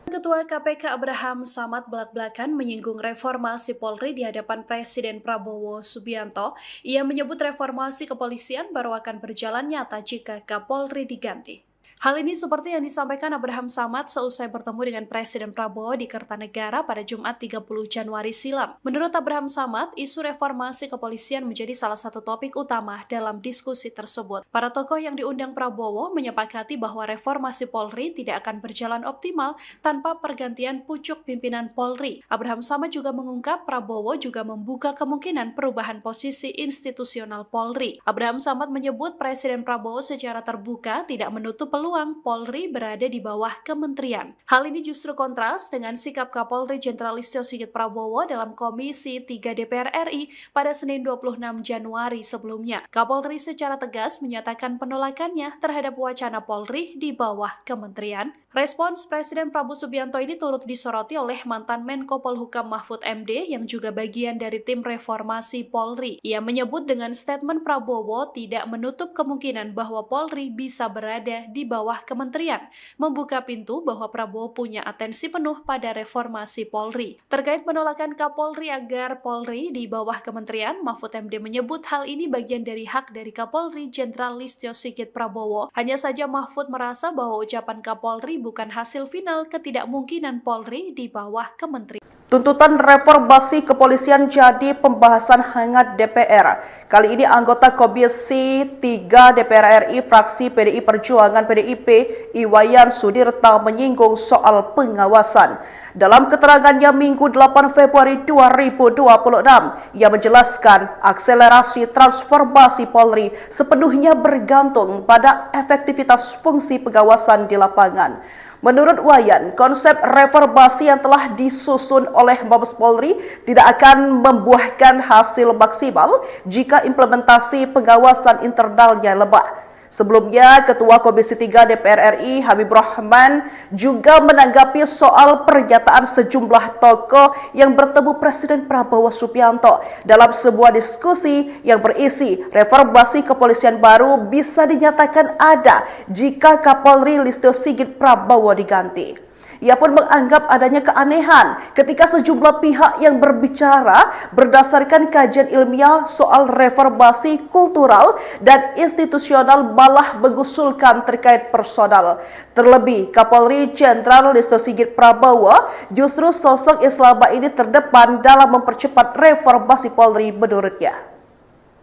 Ketua KPK Abraham Samad belak-belakan menyinggung reformasi Polri di hadapan Presiden Prabowo Subianto. Ia menyebut reformasi kepolisian baru akan berjalan nyata jika Kapolri diganti. Hal ini seperti yang disampaikan Abraham Samad seusai bertemu dengan Presiden Prabowo di Kertanegara pada Jumat 30 Januari silam. Menurut Abraham Samad, isu reformasi kepolisian menjadi salah satu topik utama dalam diskusi tersebut. Para tokoh yang diundang Prabowo menyepakati bahwa reformasi Polri tidak akan berjalan optimal tanpa pergantian pucuk pimpinan Polri. Abraham Samad juga mengungkap Prabowo juga membuka kemungkinan perubahan posisi institusional Polri. Abraham Samad menyebut Presiden Prabowo secara terbuka tidak menutup peluang Polri berada di bawah kementerian. Hal ini justru kontras dengan sikap Kapolri Jenderal Listio Sigit Prabowo dalam Komisi 3 DPR RI pada Senin 26 Januari sebelumnya. Kapolri secara tegas menyatakan penolakannya terhadap wacana Polri di bawah kementerian. Respons Presiden Prabowo Subianto ini turut disoroti oleh mantan Menko Polhukam Mahfud MD yang juga bagian dari tim reformasi Polri. Ia menyebut dengan statement Prabowo tidak menutup kemungkinan bahwa Polri bisa berada di bawah kementerian, membuka pintu bahwa Prabowo punya atensi penuh pada reformasi Polri. Terkait penolakan Kapolri agar Polri di bawah kementerian, Mahfud MD menyebut hal ini bagian dari hak dari Kapolri Jenderal Listio Sigit Prabowo. Hanya saja Mahfud merasa bahwa ucapan Kapolri bukan hasil final ketidakmungkinan Polri di bawah kementerian. Tuntutan reformasi kepolisian jadi pembahasan hangat DPR. Kali ini anggota Komisi 3 DPR RI fraksi PDI Perjuangan PDIP Iwayan Sudirta menyinggung soal pengawasan. Dalam keterangannya Minggu 8 Februari 2026, ia menjelaskan akselerasi transformasi Polri sepenuhnya bergantung pada efektivitas fungsi pengawasan di lapangan. Menurut Wayan, konsep reformasi yang telah disusun oleh Mabes Polri tidak akan membuahkan hasil maksimal jika implementasi pengawasan internalnya lemah. Sebelumnya, Ketua Komisi 3 DPR RI Habibur Rahman juga menanggapi soal pernyataan sejumlah tokoh yang bertemu Presiden Prabowo Subianto dalam sebuah diskusi yang berisi reformasi kepolisian baru bisa dinyatakan ada jika Kapolri Listio Sigit Prabowo diganti. Ia pun menganggap adanya keanehan ketika sejumlah pihak yang berbicara berdasarkan kajian ilmiah soal reformasi kultural dan institusional malah mengusulkan terkait personal. Terlebih, Kapolri Jenderal Listio Sigit Prabowo justru sosok yang selama ini terdepan dalam mempercepat reformasi Polri menurutnya.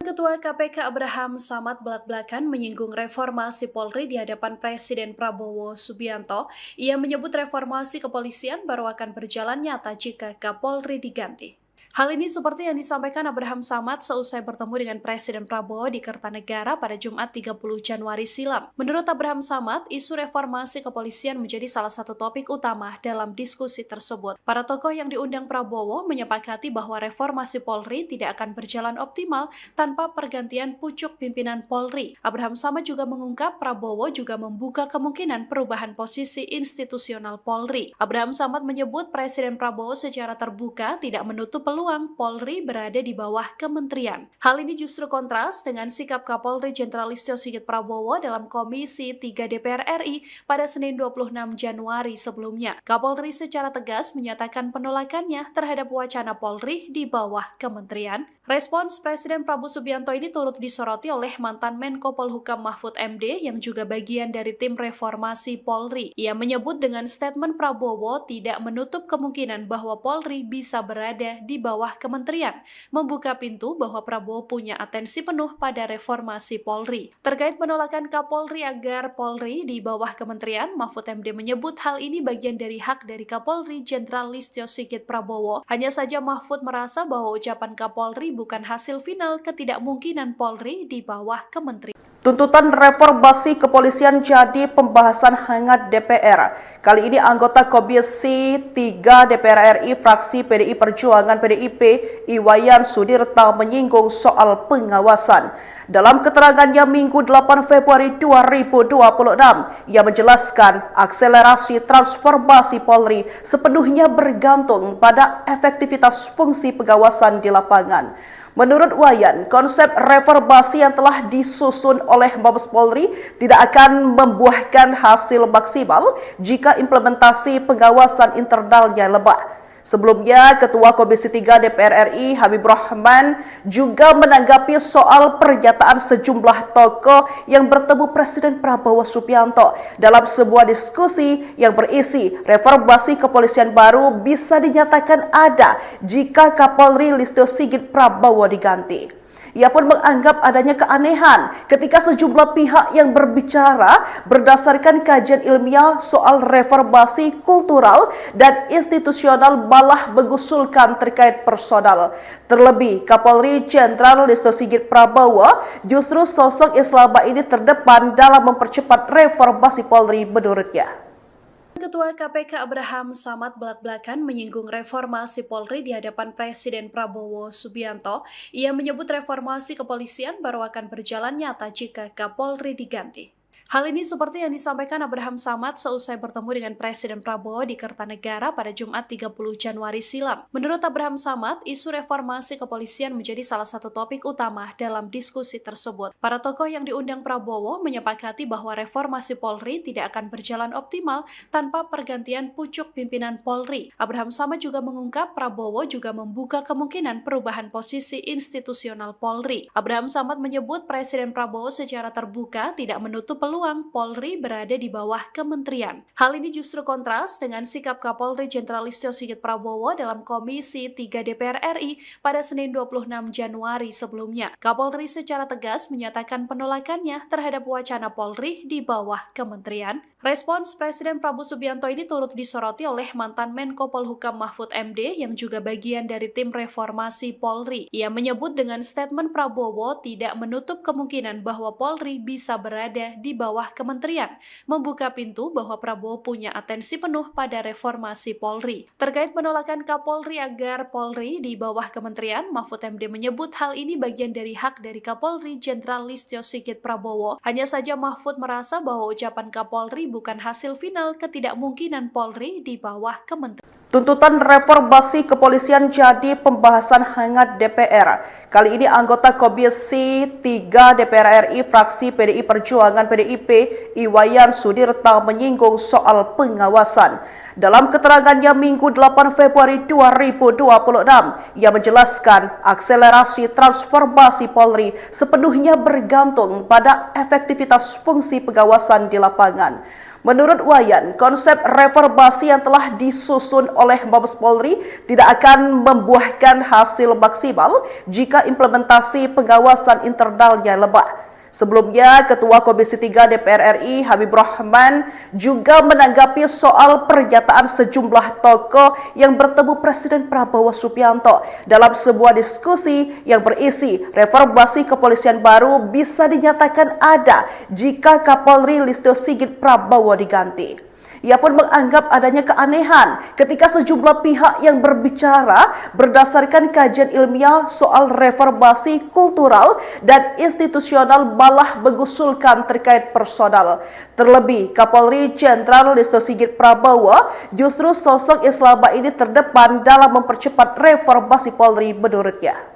Ketua KPK Abraham Samad belak-belakan menyinggung reformasi Polri di hadapan Presiden Prabowo Subianto. Ia menyebut reformasi kepolisian baru akan berjalan nyata jika Kapolri diganti. Hal ini seperti yang disampaikan Abraham Samad seusai bertemu dengan Presiden Prabowo di Kertanegara pada Jumat 30 Januari silam. Menurut Abraham Samad, isu reformasi kepolisian menjadi salah satu topik utama dalam diskusi tersebut. Para tokoh yang diundang Prabowo menyepakati bahwa reformasi Polri tidak akan berjalan optimal tanpa pergantian pucuk pimpinan Polri. Abraham Samad juga mengungkap Prabowo juga membuka kemungkinan perubahan posisi institusional Polri. Abraham Samad menyebut Presiden Prabowo secara terbuka tidak menutup peluang Polri berada di bawah kementerian. Hal ini justru kontras dengan sikap Kapolri Jenderal Listio Sigit Prabowo dalam Komisi 3 DPR RI pada Senin 26 Januari sebelumnya. Kapolri secara tegas menyatakan penolakannya terhadap wacana Polri di bawah kementerian. Respons Presiden Prabowo Subianto ini turut disoroti oleh mantan Menko Polhukam Mahfud MD yang juga bagian dari tim reformasi Polri. Ia menyebut dengan statement Prabowo tidak menutup kemungkinan bahwa Polri bisa berada di bawah kementerian, membuka pintu bahwa Prabowo punya atensi penuh pada reformasi Polri. Terkait penolakan Kapolri agar Polri di bawah kementerian, Mahfud MD menyebut hal ini bagian dari hak dari Kapolri Jenderal Listio Sigit Prabowo. Hanya saja Mahfud merasa bahwa ucapan Kapolri bukan hasil final ketidakmungkinan Polri di bawah kementerian. Tuntutan reformasi kepolisian jadi pembahasan hangat DPR. Kali ini anggota Komisi 3 DPR RI fraksi PDI Perjuangan PDIP Iwayan Sudirta menyinggung soal pengawasan. Dalam keterangannya Minggu 8 Februari 2026, ia menjelaskan akselerasi transformasi Polri sepenuhnya bergantung pada efektivitas fungsi pengawasan di lapangan. Menurut Wayan, konsep reformasi yang telah disusun oleh Mabes Polri tidak akan membuahkan hasil maksimal jika implementasi pengawasan internalnya lemah. Sebelumnya, Ketua Komisi 3 DPR RI Habibur Rahman juga menanggapi soal pernyataan sejumlah tokoh yang bertemu Presiden Prabowo Subianto dalam sebuah diskusi yang berisi reformasi kepolisian baru bisa dinyatakan ada jika Kapolri Listio Sigit Prabowo diganti. Ia pun menganggap adanya keanehan ketika sejumlah pihak yang berbicara berdasarkan kajian ilmiah soal reformasi kultural dan institusional malah mengusulkan terkait personal. Terlebih, Kapolri Jenderal Listio Sigit Prabowo justru sosok yang selama ini terdepan dalam mempercepat reformasi Polri menurutnya. Ketua KPK Abraham Samad belak-belakan menyinggung reformasi Polri di hadapan Presiden Prabowo Subianto. Ia menyebut reformasi kepolisian baru akan berjalan nyata jika Kapolri diganti. Hal ini seperti yang disampaikan Abraham Samad seusai bertemu dengan Presiden Prabowo di Kertanegara pada Jumat 30 Januari silam. Menurut Abraham Samad, isu reformasi kepolisian menjadi salah satu topik utama dalam diskusi tersebut. Para tokoh yang diundang Prabowo menyepakati bahwa reformasi Polri tidak akan berjalan optimal tanpa pergantian pucuk pimpinan Polri. Abraham Samad juga mengungkap Prabowo juga membuka kemungkinan perubahan posisi institusional Polri. Abraham Samad menyebut Presiden Prabowo secara terbuka tidak menutup peluang Polri berada di bawah kementerian. Hal ini justru kontras dengan sikap Kapolri Jenderal Listio Sigit Prabowo dalam Komisi 3 DPR RI pada Senin 26 Januari sebelumnya. Kapolri secara tegas menyatakan penolakannya terhadap wacana Polri di bawah kementerian. Respons Presiden Prabowo Subianto ini turut disoroti oleh mantan Menko Polhukam Mahfud MD yang juga bagian dari tim reformasi Polri. Ia menyebut dengan statement Prabowo tidak menutup kemungkinan bahwa Polri bisa berada di bawah kementerian, membuka pintu bahwa Prabowo punya atensi penuh pada reformasi Polri. Terkait penolakan Kapolri agar Polri di bawah kementerian, Mahfud MD menyebut hal ini bagian dari hak dari Kapolri Jenderal Listio Sigit Prabowo. Hanya saja Mahfud merasa bahwa ucapan Kapolri bukan hasil final ketidakmungkinan Polri di bawah kementerian. Tuntutan reformasi kepolisian jadi pembahasan hangat DPR. Kali ini anggota Komisi 3 DPR RI fraksi PDI Perjuangan PDIP Iwayan Sudirta menyinggung soal pengawasan. Dalam keterangannya Minggu 8 Februari 2026, ia menjelaskan akselerasi transformasi Polri sepenuhnya bergantung pada efektivitas fungsi pengawasan di lapangan. Menurut Wayan, konsep reformasi yang telah disusun oleh Mabes Polri tidak akan membuahkan hasil maksimal jika implementasi pengawasan internalnya lemah. Sebelumnya, Ketua Komisi 3 DPR RI Habibur Rahman juga menanggapi soal pernyataan sejumlah tokoh yang bertemu Presiden Prabowo Subianto dalam sebuah diskusi yang berisi reformasi kepolisian baru bisa dinyatakan ada jika Kapolri Listio Sigit Prabowo diganti. Ia pun menganggap adanya keanehan ketika sejumlah pihak yang berbicara berdasarkan kajian ilmiah soal reformasi kultural dan institusional malah mengusulkan terkait personal. Terlebih, Kapolri Jenderal Listio Sigit Prabowo justru sosok yang selama ini terdepan dalam mempercepat reformasi Polri menurutnya.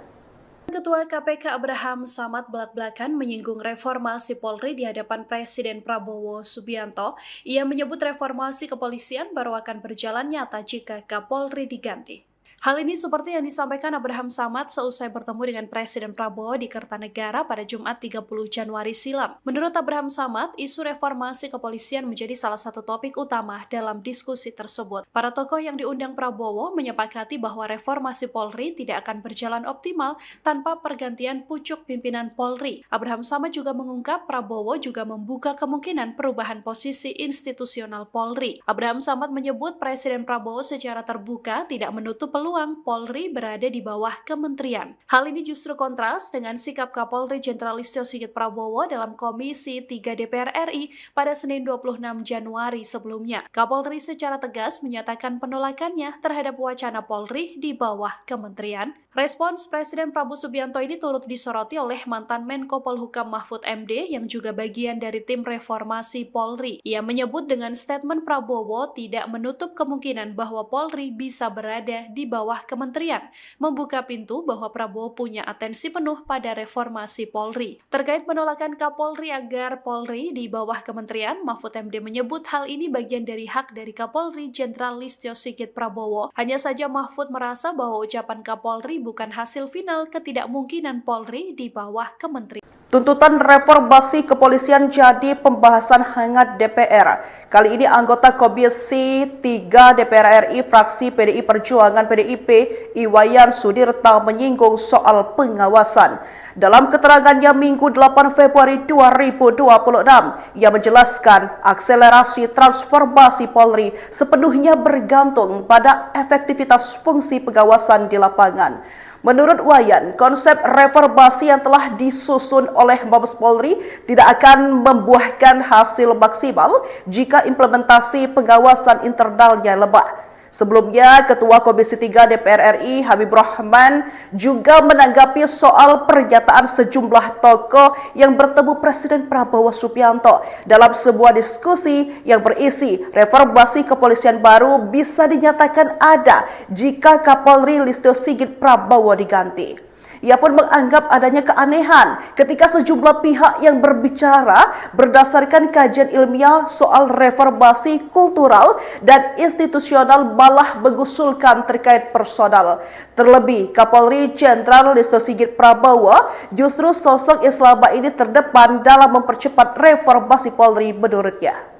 Ketua KPK Abraham Samad belak-belakan menyinggung reformasi Polri di hadapan Presiden Prabowo Subianto. Ia menyebut reformasi kepolisian baru akan berjalan nyata jika Kapolri diganti. Hal ini seperti yang disampaikan Abraham Samad seusai bertemu dengan Presiden Prabowo di Kertanegara pada Jumat 30 Januari silam. Menurut Abraham Samad, isu reformasi kepolisian menjadi salah satu topik utama dalam diskusi tersebut. Para tokoh yang diundang Prabowo menyepakati bahwa reformasi Polri tidak akan berjalan optimal tanpa pergantian pucuk pimpinan Polri. Abraham Samad juga mengungkap Prabowo juga membuka kemungkinan perubahan posisi institusional Polri. Abraham Samad menyebut Presiden Prabowo secara terbuka tidak menutup peluang Polri berada di bawah kementerian. Hal ini justru kontras dengan sikap Kapolri Jenderal Listio Sigit Prabowo dalam Komisi 3 DPR RI pada Senin 26 Januari sebelumnya. Kapolri secara tegas menyatakan penolakannya terhadap wacana Polri di bawah kementerian. Respons Presiden Prabowo Subianto ini turut disoroti oleh mantan Menko Polhukam Mahfud MD yang juga bagian dari tim reformasi Polri. Ia menyebut dengan statement Prabowo tidak menutup kemungkinan bahwa Polri bisa berada di bawah kementerian, membuka pintu bahwa Prabowo punya atensi penuh pada reformasi Polri. Terkait penolakan Kapolri agar Polri di bawah kementerian, Mahfud MD menyebut hal ini bagian dari hak dari Kapolri Jenderal Listio Sigit Prabowo. Hanya saja Mahfud merasa bahwa ucapan Kapolri bukan hasil final ketidakmungkinan Polri di bawah kementerian. Tuntutan reformasi kepolisian jadi pembahasan hangat DPR. Kali ini anggota Komisi 3 DPR RI fraksi PDI Perjuangan PDIP Iwayan Sudirta menyinggung soal pengawasan. Dalam keterangannya Minggu 8 Februari 2026, ia menjelaskan akselerasi transformasi Polri sepenuhnya bergantung pada efektivitas fungsi pengawasan di lapangan. Menurut Wayan, konsep reformasi yang telah disusun oleh Mabes Polri tidak akan membuahkan hasil maksimal jika implementasi pengawasan internalnya lemah. Sebelumnya, Ketua Komisi 3 DPR RI Habibur Rahman juga menanggapi soal pernyataan sejumlah tokoh yang bertemu Presiden Prabowo Subianto dalam sebuah diskusi yang berisi reformasi kepolisian baru bisa dinyatakan ada jika Kapolri Listio Sigit Prabowo diganti. Ia pun menganggap adanya keanehan ketika sejumlah pihak yang berbicara berdasarkan kajian ilmiah soal reformasi kultural dan institusional malah mengusulkan terkait personal. Terlebih, Kapolri Jenderal Listio Sigit Prabowo justru sosok yang selama ini terdepan dalam mempercepat reformasi Polri menurutnya.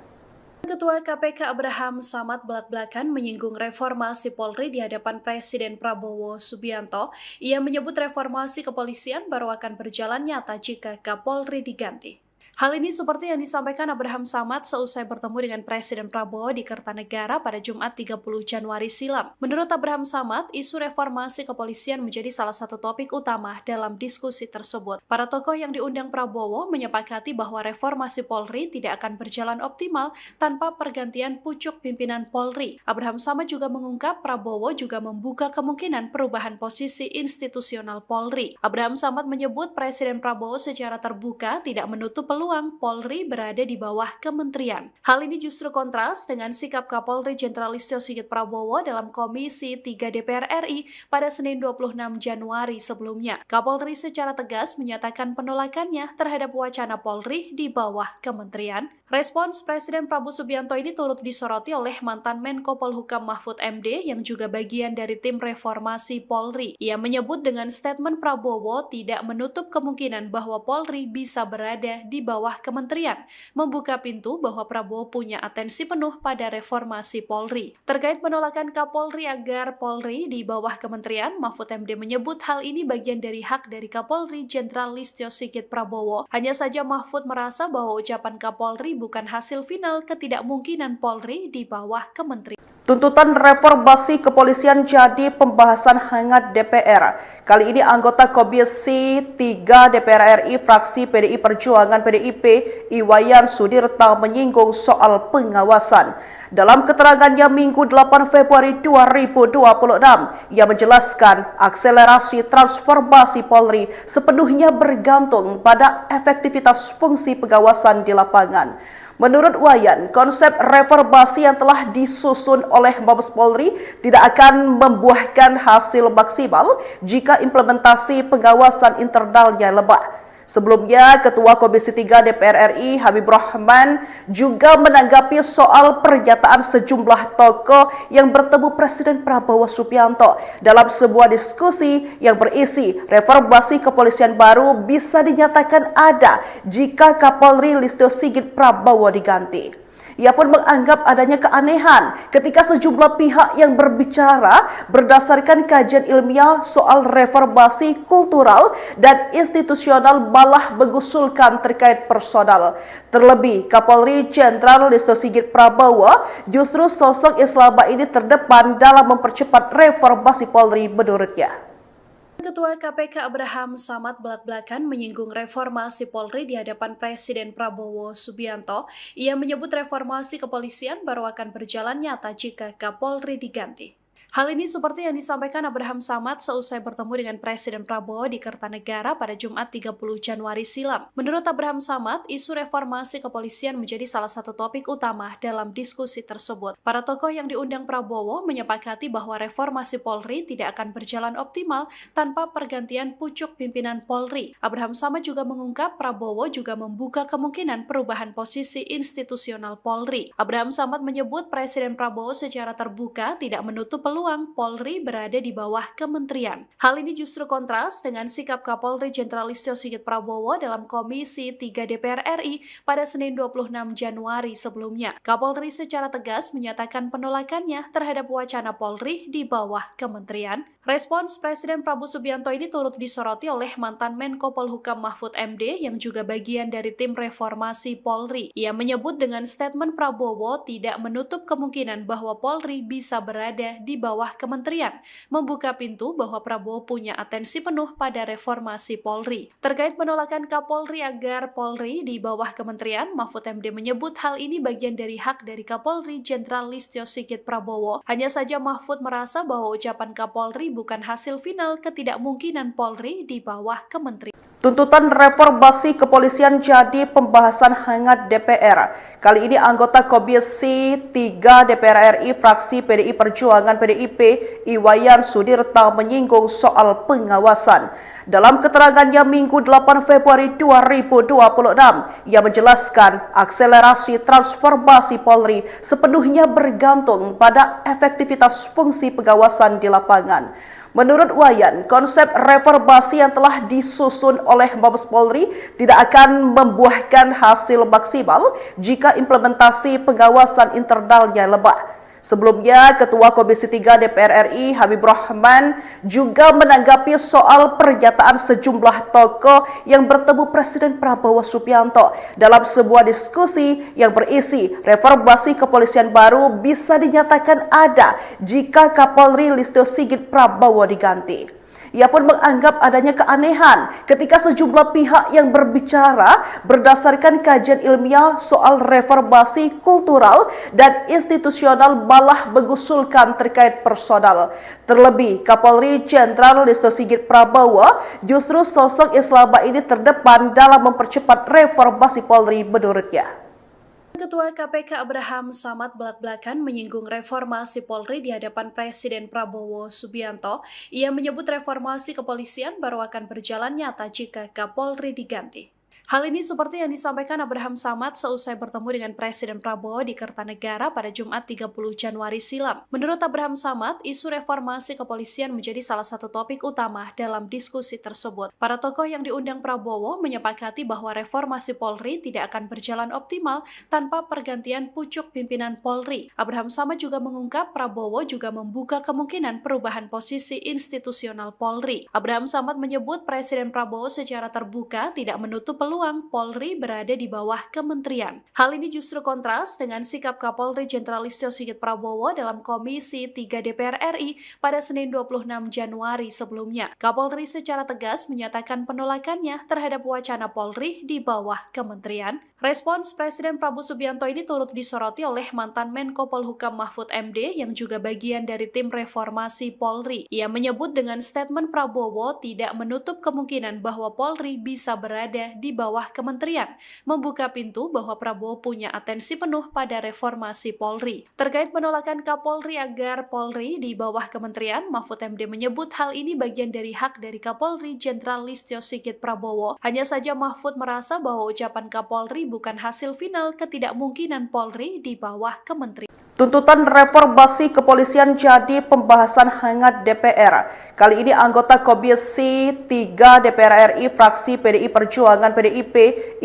Ketua KPK Abraham Samad belak-belakan menyinggung reformasi Polri di hadapan Presiden Prabowo Subianto. Ia menyebut reformasi kepolisian baru akan berjalan nyata jika Kapolri diganti. Hal ini seperti yang disampaikan Abraham Samad seusai bertemu dengan Presiden Prabowo di Kertanegara pada Jumat 30 Januari silam. Menurut Abraham Samad, isu reformasi kepolisian menjadi salah satu topik utama dalam diskusi tersebut. Para tokoh yang diundang Prabowo menyepakati bahwa reformasi Polri tidak akan berjalan optimal tanpa pergantian pucuk pimpinan Polri. Abraham Samad juga mengungkap Prabowo juga membuka kemungkinan perubahan posisi institusional Polri. Abraham Samad menyebut Presiden Prabowo secara terbuka tidak menutup peluang Polri berada di bawah kementerian. Hal ini justru kontras dengan sikap Kapolri Jenderal Listio Sigit Prabowo dalam Komisi 3 DPR RI pada Senin 26 Januari sebelumnya. Kapolri secara tegas menyatakan penolakannya terhadap wacana Polri di bawah kementerian. Respons Presiden Prabowo Subianto ini turut disoroti oleh mantan Menko Polhukam Mahfud MD yang juga bagian dari tim reformasi Polri. Ia menyebut dengan statement Prabowo tidak menutup kemungkinan bahwa Polri bisa berada di bawah bawah kementerian, membuka pintu bahwa Prabowo punya atensi penuh pada reformasi Polri. Terkait penolakan Kapolri agar Polri di bawah kementerian, Mahfud MD menyebut hal ini bagian dari hak dari Kapolri Jenderal Listio Sigit Prabowo. Hanya saja Mahfud merasa bahwa ucapan Kapolri bukan hasil final ketidakmungkinan Polri di bawah kementerian. Tuntutan reformasi kepolisian jadi pembahasan hangat DPR. Kali ini anggota Komisi 3 DPR RI fraksi PDI Perjuangan PDIP Iwayan Sudirta menyinggung soal pengawasan. Dalam keterangannya Minggu 8 Februari 2026, ia menjelaskan akselerasi transformasi Polri sepenuhnya bergantung pada efektivitas fungsi pengawasan di lapangan. Menurut Wayan, konsep reformasi yang telah disusun oleh Mabes Polri tidak akan membuahkan hasil maksimal jika implementasi pengawasan internalnya lemah. Sebelumnya, Ketua Komisi 3 DPR RI Habibur Rahman juga menanggapi soal pernyataan sejumlah tokoh yang bertemu Presiden Prabowo Subianto dalam sebuah diskusi yang berisi reformasi kepolisian baru bisa dinyatakan ada jika Kapolri Listio Sigit Prabowo diganti. Ia pun menganggap adanya keanehan ketika sejumlah pihak yang berbicara berdasarkan kajian ilmiah soal reformasi kultural dan institusional malah mengusulkan terkait personal. Terlebih, Kapolri Jenderal Listio Sigit Prabowo justru sosok yang selama ini terdepan dalam mempercepat reformasi Polri menurutnya. Ketua KPK Abraham Samad belak-belakan menyinggung reformasi Polri di hadapan Presiden Prabowo Subianto. Ia menyebut reformasi kepolisian baru akan berjalan nyata jika Kapolri diganti. Hal ini seperti yang disampaikan Abraham Samad seusai bertemu dengan Presiden Prabowo di Kertanegara pada Jumat 30 Januari silam. Menurut Abraham Samad, isu reformasi kepolisian menjadi salah satu topik utama dalam diskusi tersebut. Para tokoh yang diundang Prabowo menyepakati bahwa reformasi Polri tidak akan berjalan optimal tanpa pergantian pucuk pimpinan Polri. Abraham Samad juga mengungkap Prabowo juga membuka kemungkinan perubahan posisi institusional Polri. Abraham Samad menyebut Presiden Prabowo secara terbuka tidak menutup peluang Polri berada di bawah kementerian. Hal ini justru kontras dengan sikap Kapolri Jenderal Listio Sigit Prabowo dalam Komisi 3 DPR RI pada Senin 26 Januari sebelumnya. Kapolri secara tegas menyatakan penolakannya terhadap wacana Polri di bawah kementerian. Respons Presiden Prabowo Subianto ini turut disoroti oleh mantan Menko Polhukam Mahfud MD yang juga bagian dari tim reformasi Polri. Ia menyebut dengan statement Prabowo tidak menutup kemungkinan bahwa Polri bisa berada di bawah kementerian, membuka pintu bahwa Prabowo punya atensi penuh pada reformasi Polri. Terkait penolakan Kapolri agar Polri di bawah kementerian, Mahfud MD menyebut hal ini bagian dari hak dari Kapolri Jenderal Listio Sigit Prabowo. Hanya saja Mahfud merasa bahwa ucapan Kapolri bukan hasil final ketidakmungkinan Polri di bawah kementerian. Tuntutan reformasi kepolisian jadi pembahasan hangat DPR. Kali ini anggota Komisi 3 DPR RI fraksi PDI Perjuangan PDIP Iwayan Sudirta menyinggung soal pengawasan. Dalam keterangannya Minggu 8 Februari 2026, ia menjelaskan akselerasi transformasi Polri sepenuhnya bergantung pada efektivitas fungsi pengawasan di lapangan. Menurut Wayan, konsep reformasi yang telah disusun oleh Mabes Polri tidak akan membuahkan hasil maksimal jika implementasi pengawasan internalnya lemah. Sebelumnya, Ketua Komisi 3 DPR RI Habibur Rahman juga menanggapi soal pernyataan sejumlah tokoh yang bertemu Presiden Prabowo Subianto dalam sebuah diskusi yang berisi reformasi kepolisian baru bisa dinyatakan ada jika Kapolri Listio Sigit Prabowo diganti. Ia pun menganggap adanya keanehan ketika sejumlah pihak yang berbicara berdasarkan kajian ilmiah soal reformasi kultural dan institusional malah mengusulkan terkait personal. Terlebih, Kapolri Jenderal Listio Sigit Prabowo justru sosok yang selama ini terdepan dalam mempercepat reformasi Polri menurutnya. Ketua KPK Abraham Samad belak-belakan menyinggung reformasi Polri di hadapan Presiden Prabowo Subianto. Ia menyebut reformasi kepolisian baru akan berjalan nyata jika Kapolri diganti. Hal ini seperti yang disampaikan Abraham Samad seusai bertemu dengan Presiden Prabowo di Kertanegara pada Jumat 30 Januari silam. Menurut Abraham Samad, isu reformasi kepolisian menjadi salah satu topik utama dalam diskusi tersebut. Para tokoh yang diundang Prabowo menyepakati bahwa reformasi Polri tidak akan berjalan optimal tanpa pergantian pucuk pimpinan Polri. Abraham Samad juga mengungkap Prabowo juga membuka kemungkinan perubahan posisi institusional Polri. Abraham Samad menyebut Presiden Prabowo secara terbuka tidak menutup peluang Polri berada di bawah kementerian. Hal ini justru kontras dengan sikap Kapolri Jenderal Listio Sigit Prabowo dalam Komisi 3 DPR RI pada Senin 26 Januari sebelumnya. Kapolri secara tegas menyatakan penolakannya terhadap wacana Polri di bawah kementerian. Respons Presiden Prabowo Subianto ini turut disoroti oleh mantan Menko Polhukam Mahfud MD yang juga bagian dari tim reformasi Polri. Ia menyebut dengan statement Prabowo tidak menutup kemungkinan bahwa Polri bisa berada di bawah kementerian, membuka pintu bahwa Prabowo punya atensi penuh pada reformasi Polri. Terkait penolakan Kapolri agar Polri di bawah kementerian, Mahfud MD menyebut hal ini bagian dari hak dari Kapolri Jenderal Listio Sigit Prabowo. Hanya saja Mahfud merasa bahwa ucapan Kapolri bukan hasil final ketidakmungkinan Polri di bawah kementerian. Tuntutan reformasi kepolisian jadi pembahasan hangat DPR. Kali ini anggota Komisi 3 DPR RI fraksi PDI Perjuangan PDIP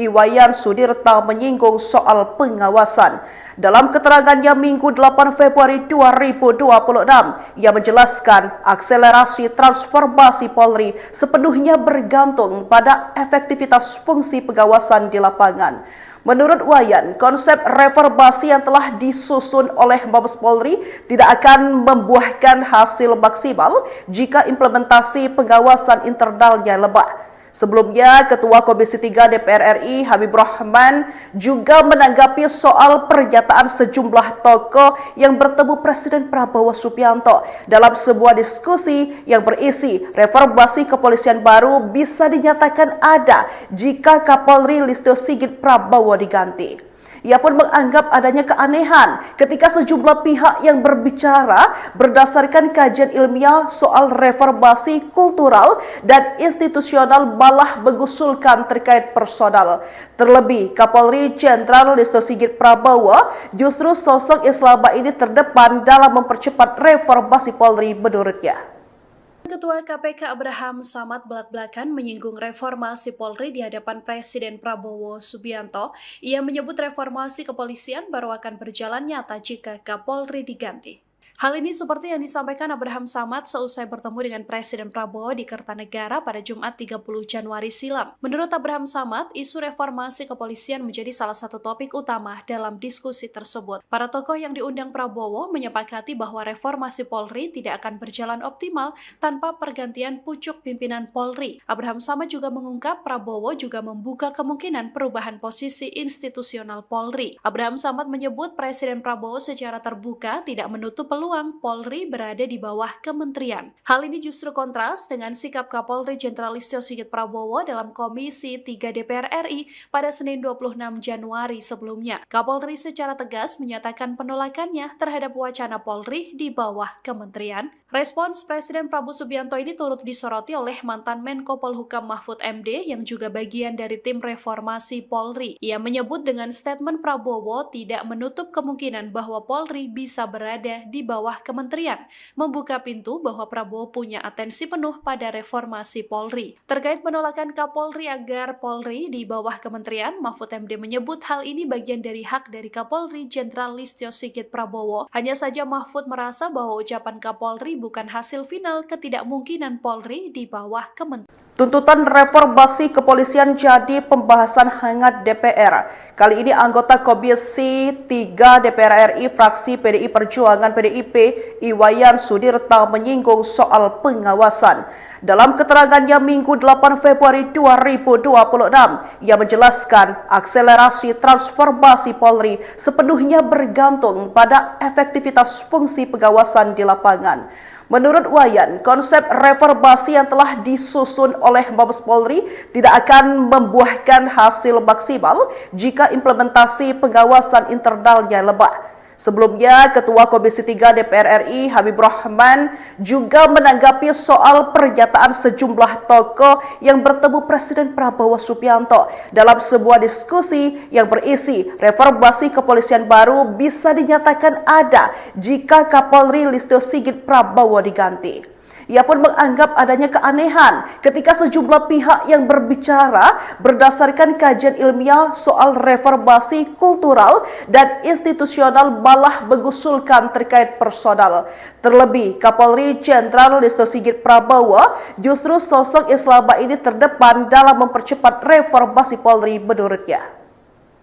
Iwayan Sudirta menyinggung soal pengawasan. Dalam keterangannya Minggu 8 Februari 2026, ia menjelaskan akselerasi transformasi Polri sepenuhnya bergantung pada efektivitas fungsi pengawasan di lapangan. Menurut Wayan, konsep reformasi yang telah disusun oleh Mabes Polri tidak akan membuahkan hasil maksimal jika implementasi pengawasan internalnya lemah. Sebelumnya, Ketua Komisi 3 DPR RI Habibur Rahman juga menanggapi soal pernyataan sejumlah tokoh yang bertemu Presiden Prabowo Subianto dalam sebuah diskusi yang berisi reformasi kepolisian baru bisa dinyatakan ada jika Kapolri Listio Sigit Prabowo diganti. Ia pun menganggap adanya keanehan ketika sejumlah pihak yang berbicara berdasarkan kajian ilmiah soal reformasi kultural dan institusional malah mengusulkan terkait personal. Terlebih, Kapolri Jenderal Listio Sigit Prabowo justru sosok yang selama ini terdepan dalam mempercepat reformasi Polri menurutnya. Ketua KPK Abraham Samad belak-belakan menyinggung reformasi Polri di hadapan Presiden Prabowo Subianto. Ia menyebut reformasi kepolisian baru akan berjalan nyata jika Kapolri diganti. Hal ini seperti yang disampaikan Abraham Samad seusai bertemu dengan Presiden Prabowo di Kertanegara pada Jumat 30 Januari silam. Menurut Abraham Samad, isu reformasi kepolisian menjadi salah satu topik utama dalam diskusi tersebut. Para tokoh yang diundang Prabowo menyepakati bahwa reformasi Polri tidak akan berjalan optimal tanpa pergantian pucuk pimpinan Polri. Abraham Samad juga mengungkap Prabowo juga membuka kemungkinan perubahan posisi institusional Polri. Abraham Samad menyebut Presiden Prabowo secara terbuka tidak menutup peluang Polri berada di bawah kementerian. Hal ini justru kontras dengan sikap Kapolri Jenderal Listio Sigit Prabowo dalam Komisi 3 DPR RI pada Senin 26 Januari sebelumnya. Kapolri secara tegas menyatakan penolakannya terhadap wacana Polri di bawah kementerian. Respons Presiden Prabowo Subianto ini turut disoroti oleh mantan Menko Polhukam Mahfud MD yang juga bagian dari tim reformasi Polri. Ia menyebut dengan statement Prabowo tidak menutup kemungkinan bahwa Polri bisa berada di bawah kementerian, membuka pintu bahwa Prabowo punya atensi penuh pada reformasi Polri. Terkait penolakan Kapolri agar Polri di bawah kementerian, Mahfud MD menyebut hal ini bagian dari hak dari Kapolri Jenderal Listio Sigit Prabowo. Hanya saja Mahfud merasa bahwa ucapan Kapolri bukan hasil final ketidakmungkinan Polri di bawah kementerian. Tuntutan reformasi kepolisian jadi pembahasan hangat DPR. Kali ini anggota Komisi 3 DPR RI fraksi PDI Perjuangan PDIP Iwayan Sudirta menyinggung soal pengawasan. Dalam keterangannya Minggu 8 Februari 2026, ia menjelaskan akselerasi transformasi Polri sepenuhnya bergantung pada efektivitas fungsi pengawasan di lapangan. Menurut Wayan, konsep reformasi yang telah disusun oleh Mabes Polri tidak akan membuahkan hasil maksimal jika implementasi pengawasan internalnya lemah. Sebelumnya, Ketua Komisi 3 DPR RI Habibur Rahman juga menanggapi soal pernyataan sejumlah tokoh yang bertemu Presiden Prabowo Subianto dalam sebuah diskusi yang berisi reformasi kepolisian baru bisa dinyatakan ada jika Kapolri Listio Sigit Prabowo diganti. Ia pun menganggap adanya keanehan ketika sejumlah pihak yang berbicara berdasarkan kajian ilmiah soal reformasi kultural dan institusional malah mengusulkan terkait personal. Terlebih, Kapolri Jenderal Listio Sigit Prabowo justru sosok yang selama ini terdepan dalam mempercepat reformasi Polri menurutnya.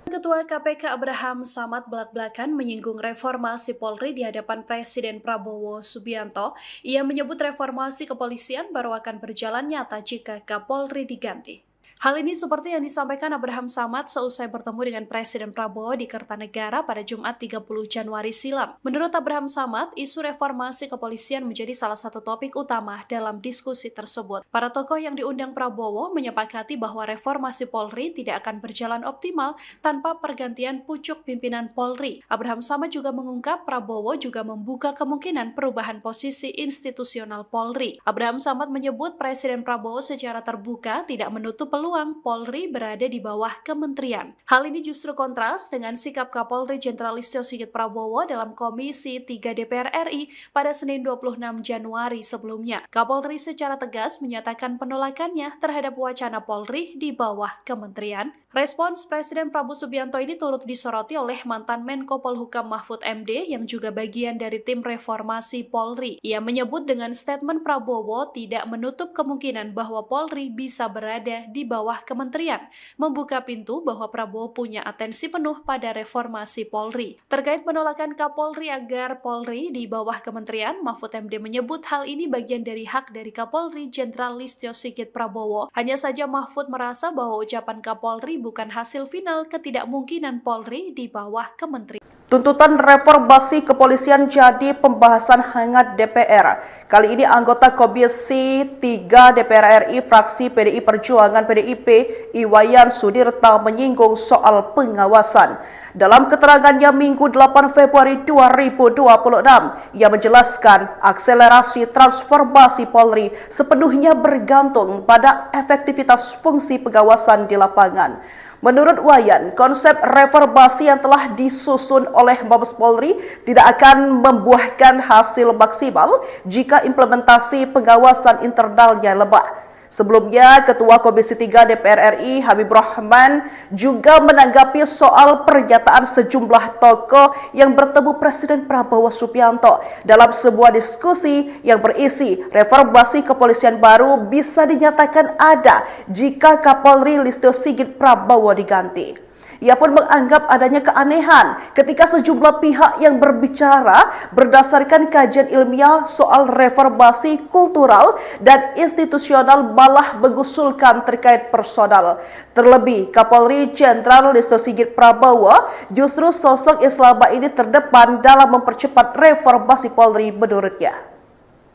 Ketua KPK Abraham Samad belak-belakan menyinggung reformasi Polri di hadapan Presiden Prabowo Subianto. Ia menyebut reformasi kepolisian baru akan berjalan nyata jika Kapolri diganti. Hal ini seperti yang disampaikan Abraham Samad seusai bertemu dengan Presiden Prabowo di Kertanegara pada Jumat 30 Januari silam. Menurut Abraham Samad, isu reformasi kepolisian menjadi salah satu topik utama dalam diskusi tersebut. Para tokoh yang diundang Prabowo menyepakati bahwa reformasi Polri tidak akan berjalan optimal tanpa pergantian pucuk pimpinan Polri. Abraham Samad juga mengungkap Prabowo juga membuka kemungkinan perubahan posisi institusional Polri. Abraham Samad menyebut Presiden Prabowo secara terbuka tidak menutup peluang Polri berada di bawah kementerian. Hal ini justru kontras dengan sikap Kapolri Jenderal Listio Sigit Prabowo dalam Komisi 3 DPR RI pada Senin 26 Januari sebelumnya. Kapolri secara tegas menyatakan penolakannya terhadap wacana Polri di bawah kementerian. Respons Presiden Prabowo Subianto ini turut disoroti oleh mantan Menko Polhukam Mahfud MD yang juga bagian dari tim reformasi Polri. Ia menyebut dengan statement Prabowo tidak menutup kemungkinan bahwa Polri bisa berada di bawah kementerian, membuka pintu bahwa Prabowo punya atensi penuh pada reformasi Polri. Terkait penolakan Kapolri agar Polri di bawah kementerian, Mahfud MD menyebut hal ini bagian dari hak dari Kapolri Jenderal Listio Sigit Prabowo. Hanya saja Mahfud merasa bahwa ucapan Kapolri bukan hasil final ketidakmungkinan Polri di bawah kementerian. Tuntutan reformasi kepolisian jadi pembahasan hangat DPR. Kali ini anggota Komisi 3 DPR RI fraksi PDI Perjuangan PDIP Iwayan Sudirta menyinggung soal pengawasan. Dalam keterangannya Minggu 8 Februari 2026, ia menjelaskan akselerasi transformasi Polri sepenuhnya bergantung pada efektivitas fungsi pengawasan di lapangan. Menurut Wayan, konsep reformasi yang telah disusun oleh Mabes Polri tidak akan membuahkan hasil maksimal jika implementasi pengawasan internalnya lemah. Sebelumnya, Ketua Komisi 3 DPR RI Habibur Rahman juga menanggapi soal pernyataan sejumlah tokoh yang bertemu Presiden Prabowo Subianto dalam sebuah diskusi yang berisi reformasi kepolisian baru bisa dinyatakan ada jika Kapolri Listio Sigit Prabowo diganti. Ia pun menganggap adanya keanehan ketika sejumlah pihak yang berbicara berdasarkan kajian ilmiah soal reformasi kultural dan institusional malah mengusulkan terkait personal. Terlebih, Kapolri Jenderal Listio Sigit Prabowo justru sosok yang selama ini terdepan dalam mempercepat reformasi Polri menurutnya.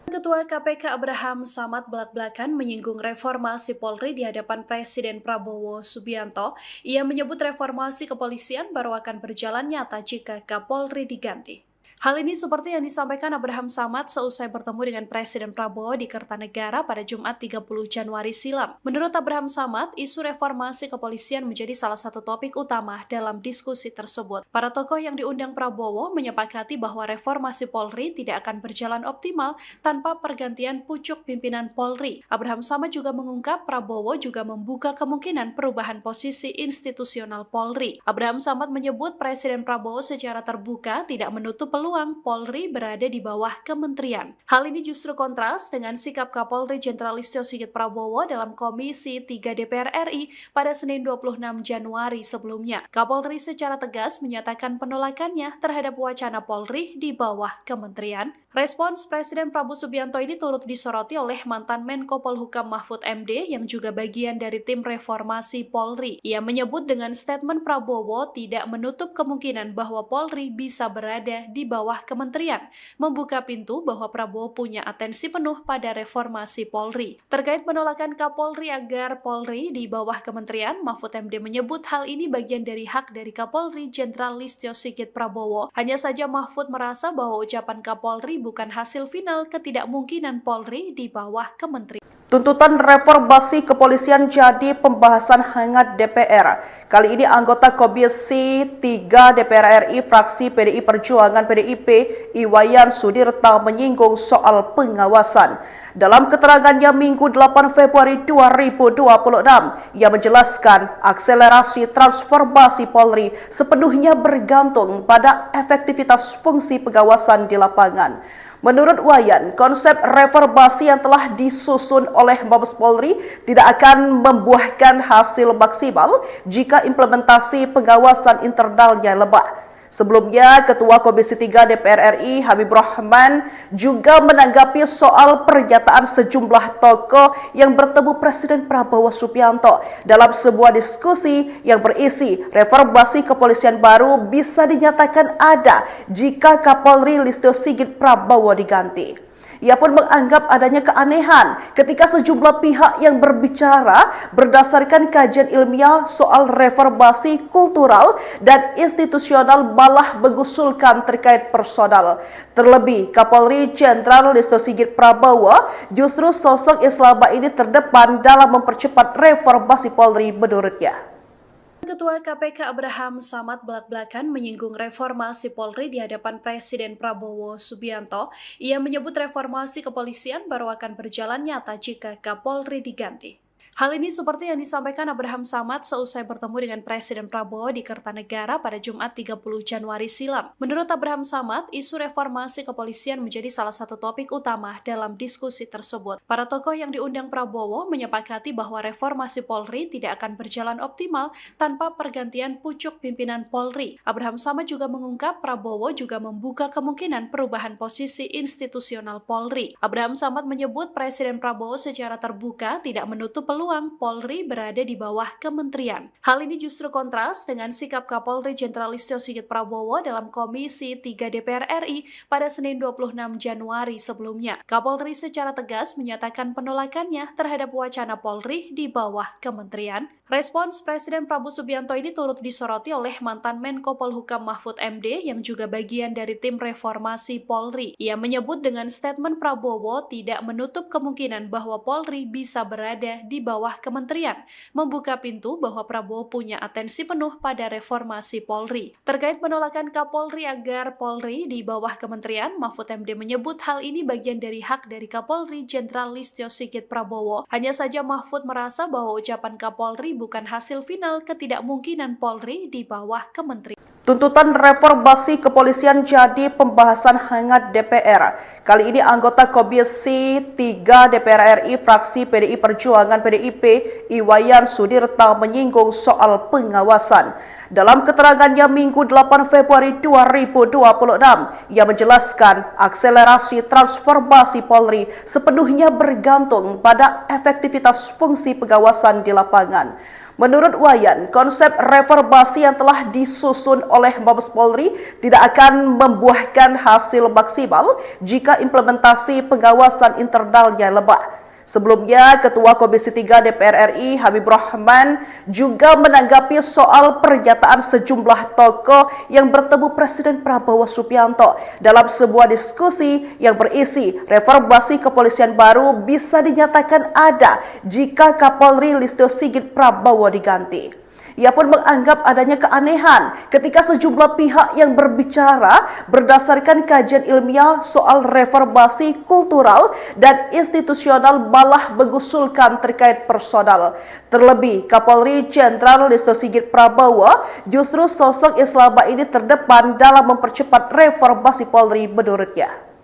Ketua KPK Abraham Samad belak-belakan menyinggung reformasi Polri di hadapan Presiden Prabowo Subianto. Ia menyebut reformasi kepolisian baru akan berjalan nyata jika Kapolri diganti. Hal ini seperti yang disampaikan Abraham Samad seusai bertemu dengan Presiden Prabowo di Kertanegara pada Jumat 30 Januari silam. Menurut Abraham Samad, isu reformasi kepolisian menjadi salah satu topik utama dalam diskusi tersebut. Para tokoh yang diundang Prabowo menyepakati bahwa reformasi Polri tidak akan berjalan optimal tanpa pergantian pucuk pimpinan Polri. Abraham Samad juga mengungkap Prabowo juga membuka kemungkinan perubahan posisi institusional Polri. Abraham Samad menyebut Presiden Prabowo secara terbuka tidak menutup peluang Polri berada di bawah kementerian. Hal ini justru kontras dengan sikap Kapolri Jenderal Listio Sigit Prabowo dalam Komisi 3 DPR RI pada Senin 26 Januari sebelumnya. Kapolri secara tegas menyatakan penolakannya terhadap wacana Polri di bawah kementerian. Respons Presiden Prabowo Subianto ini turut disoroti oleh mantan Menko Polhukam Mahfud MD yang juga bagian dari tim reformasi Polri. Ia menyebut dengan statement Prabowo tidak menutup kemungkinan bahwa Polri bisa berada di bawah bawah kementerian, membuka pintu bahwa Prabowo punya atensi penuh pada reformasi Polri. Terkait penolakan Kapolri agar Polri di bawah kementerian, Mahfud MD menyebut hal ini bagian dari hak dari Kapolri Jenderal Listio Sigit Prabowo. Hanya saja Mahfud merasa bahwa ucapan Kapolri bukan hasil final ketidakmungkinan Polri di bawah kementerian. Tuntutan reformasi kepolisian jadi pembahasan hangat DPR. Kali ini anggota Komisi 3 DPR RI fraksi PDI Perjuangan PDIP Iwayan Sudirta menyinggung soal pengawasan. Dalam keterangannya Minggu 8 Februari 2026, ia menjelaskan akselerasi transformasi Polri sepenuhnya bergantung pada efektivitas fungsi pengawasan di lapangan. Menurut Wayan, konsep reformasi yang telah disusun oleh Mabes Polri tidak akan membuahkan hasil maksimal jika implementasi pengawasan internalnya lemah. Sebelumnya, Ketua Komisi 3 DPR RI Habibur Rahman juga menanggapi soal pernyataan sejumlah tokoh yang bertemu Presiden Prabowo Subianto dalam sebuah diskusi yang berisi reformasi kepolisian baru bisa dinyatakan ada jika Kapolri Listio Sigit Prabowo diganti. Ia pun menganggap adanya keanehan ketika sejumlah pihak yang berbicara berdasarkan kajian ilmiah soal reformasi kultural dan institusional malah mengusulkan terkait personal. Terlebih, Kapolri Jenderal Listio Sigit Prabowo justru sosok yang selama ini terdepan dalam mempercepat reformasi Polri menurutnya. Ketua KPK Abraham Samad belak-belakan menyinggung reformasi Polri di hadapan Presiden Prabowo Subianto. Ia menyebut reformasi kepolisian baru akan berjalan nyata jika Kapolri diganti. Hal ini seperti yang disampaikan Abraham Samad seusai bertemu dengan Presiden Prabowo di Kertanegara pada Jumat 30 Januari silam. Menurut Abraham Samad, isu reformasi kepolisian menjadi salah satu topik utama dalam diskusi tersebut. Para tokoh yang diundang Prabowo menyepakati bahwa reformasi Polri tidak akan berjalan optimal tanpa pergantian pucuk pimpinan Polri. Abraham Samad juga mengungkap Prabowo juga membuka kemungkinan perubahan posisi institusional Polri. Abraham Samad menyebut Presiden Prabowo secara terbuka tidak menutup peluang Polri berada di bawah kementerian. Hal ini justru kontras dengan sikap Kapolri Jenderal Listio Sigit Prabowo dalam Komisi 3 DPR RI pada Senin 26 Januari sebelumnya. Kapolri secara tegas menyatakan penolakannya terhadap wacana Polri di bawah kementerian. Respons Presiden Prabowo Subianto ini turut disoroti oleh mantan Menko Polhukam Mahfud MD yang juga bagian dari tim reformasi Polri. Ia menyebut dengan statement Prabowo tidak menutup kemungkinan bahwa Polri bisa berada di bawah kementerian, membuka pintu bahwa Prabowo punya atensi penuh pada reformasi Polri. Terkait penolakan Kapolri agar Polri di bawah kementerian, Mahfud MD menyebut hal ini bagian dari hak dari Kapolri Jenderal Listio Sigit Prabowo. Hanya saja Mahfud merasa bahwa ucapan Kapolri bukan hasil final ketidakmungkinan Polri di bawah kementerian. Tuntutan reformasi kepolisian jadi pembahasan hangat DPR. Kali ini anggota Komisi 3 DPR RI fraksi PDI Perjuangan PDIP Iwayan Sudirta menyinggung soal pengawasan. Dalam keterangannya Minggu 8 Februari 2026, ia menjelaskan akselerasi transformasi Polri sepenuhnya bergantung pada efektivitas fungsi pengawasan di lapangan. Menurut Wayan, konsep reformasi yang telah disusun oleh Mabes Polri tidak akan membuahkan hasil maksimal jika implementasi pengawasan internalnya lemah. Sebelumnya, Ketua Komisi 3 DPR RI Habibur Rahman juga menanggapi soal pernyataan sejumlah tokoh yang bertemu Presiden Prabowo Subianto dalam sebuah diskusi yang berisi reformasi kepolisian baru bisa dinyatakan ada jika Kapolri Listio Sigit Prabowo diganti. Ia pun menganggap adanya keanehan ketika sejumlah pihak yang berbicara berdasarkan kajian ilmiah soal reformasi kultural dan institusional malah mengusulkan terkait personal. Terlebih, Kapolri Jenderal Listio Sigit Prabowo justru sosok yang selama ini terdepan dalam mempercepat reformasi Polri menurutnya.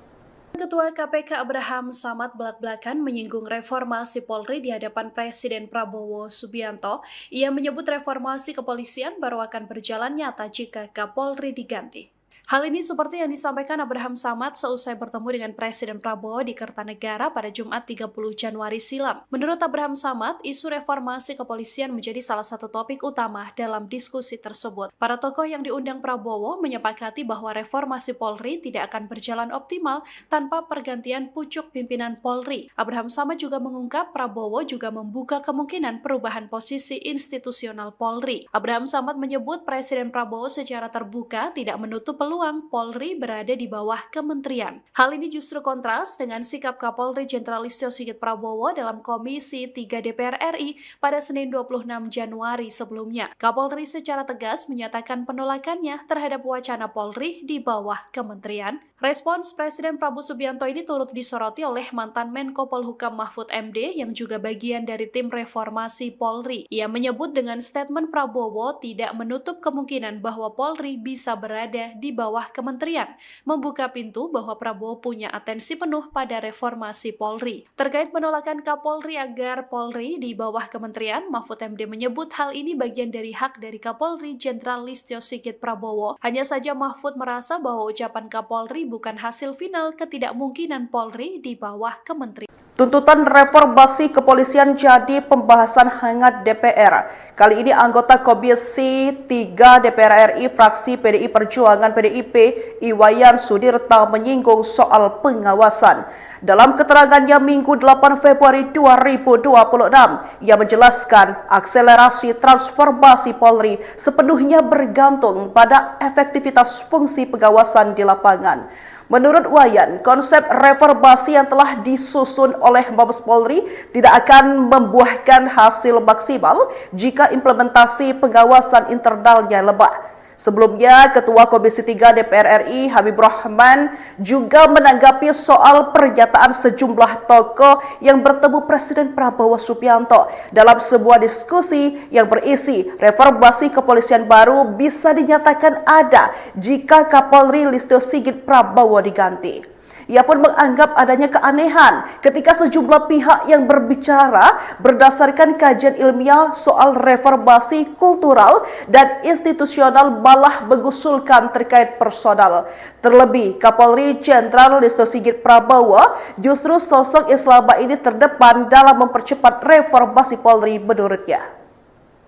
Ketua KPK Abraham Samad belak-belakan menyinggung reformasi Polri di hadapan Presiden Prabowo Subianto. Ia menyebut reformasi kepolisian baru akan berjalan nyata jika Kapolri diganti. Hal ini seperti yang disampaikan Abraham Samad seusai bertemu dengan Presiden Prabowo di Kertanegara pada Jumat 30 Januari silam. Menurut Abraham Samad, isu reformasi kepolisian menjadi salah satu topik utama dalam diskusi tersebut. Para tokoh yang diundang Prabowo menyepakati bahwa reformasi Polri tidak akan berjalan optimal tanpa pergantian pucuk pimpinan Polri. Abraham Samad juga mengungkap Prabowo juga membuka kemungkinan perubahan posisi institusional Polri. Abraham Samad menyebut Presiden Prabowo secara terbuka tidak menutup peluang Polri berada di bawah kementerian. Hal ini justru kontras dengan sikap Kapolri Jenderal Listio Sigit Prabowo dalam Komisi 3 DPR RI pada Senin 26 Januari sebelumnya. Kapolri secara tegas menyatakan penolakannya terhadap wacana Polri di bawah kementerian. Respons Presiden Prabowo Subianto ini turut disoroti oleh mantan Menko Polhukam Mahfud MD yang juga bagian dari tim reformasi Polri. Ia menyebut dengan statement Prabowo tidak menutup kemungkinan bahwa Polri bisa berada di bawah kementerian, membuka pintu bahwa Prabowo punya atensi penuh pada reformasi Polri. Terkait penolakan Kapolri agar Polri di bawah kementerian, Mahfud MD menyebut hal ini bagian dari hak dari Kapolri Jenderal Listio Sigit Prabowo. Hanya saja Mahfud merasa bahwa ucapan Kapolri bukan hasil final ketidakmungkinan Polri di bawah kementerian. Tuntutan reformasi kepolisian jadi pembahasan hangat DPR. Kali ini anggota Komisi 3 DPR RI fraksi PDI Perjuangan PDIP Iwayan Sudirta menyinggung soal pengawasan. Dalam keterangannya Minggu 8 Februari 2026, ia menjelaskan akselerasi transformasi Polri sepenuhnya bergantung pada efektivitas fungsi pengawasan di lapangan. Menurut Wayan, konsep reformasi yang telah disusun oleh Mabes Polri tidak akan membuahkan hasil maksimal jika implementasi pengawasan internalnya lemah. Sebelumnya, Ketua Komisi 3 DPR RI Habibur Rahman juga menanggapi soal pernyataan sejumlah tokoh yang bertemu Presiden Prabowo Subianto dalam sebuah diskusi yang berisi reformasi kepolisian baru bisa dinyatakan ada jika Kapolri Listio Sigit Prabowo diganti. Ia pun menganggap adanya keanehan ketika sejumlah pihak yang berbicara berdasarkan kajian ilmiah soal reformasi kultural dan institusional malah mengusulkan terkait personal. Terlebih, Kapolri Jenderal Listio Sigit Prabowo justru sosok yang selama ini terdepan dalam mempercepat reformasi Polri menurutnya.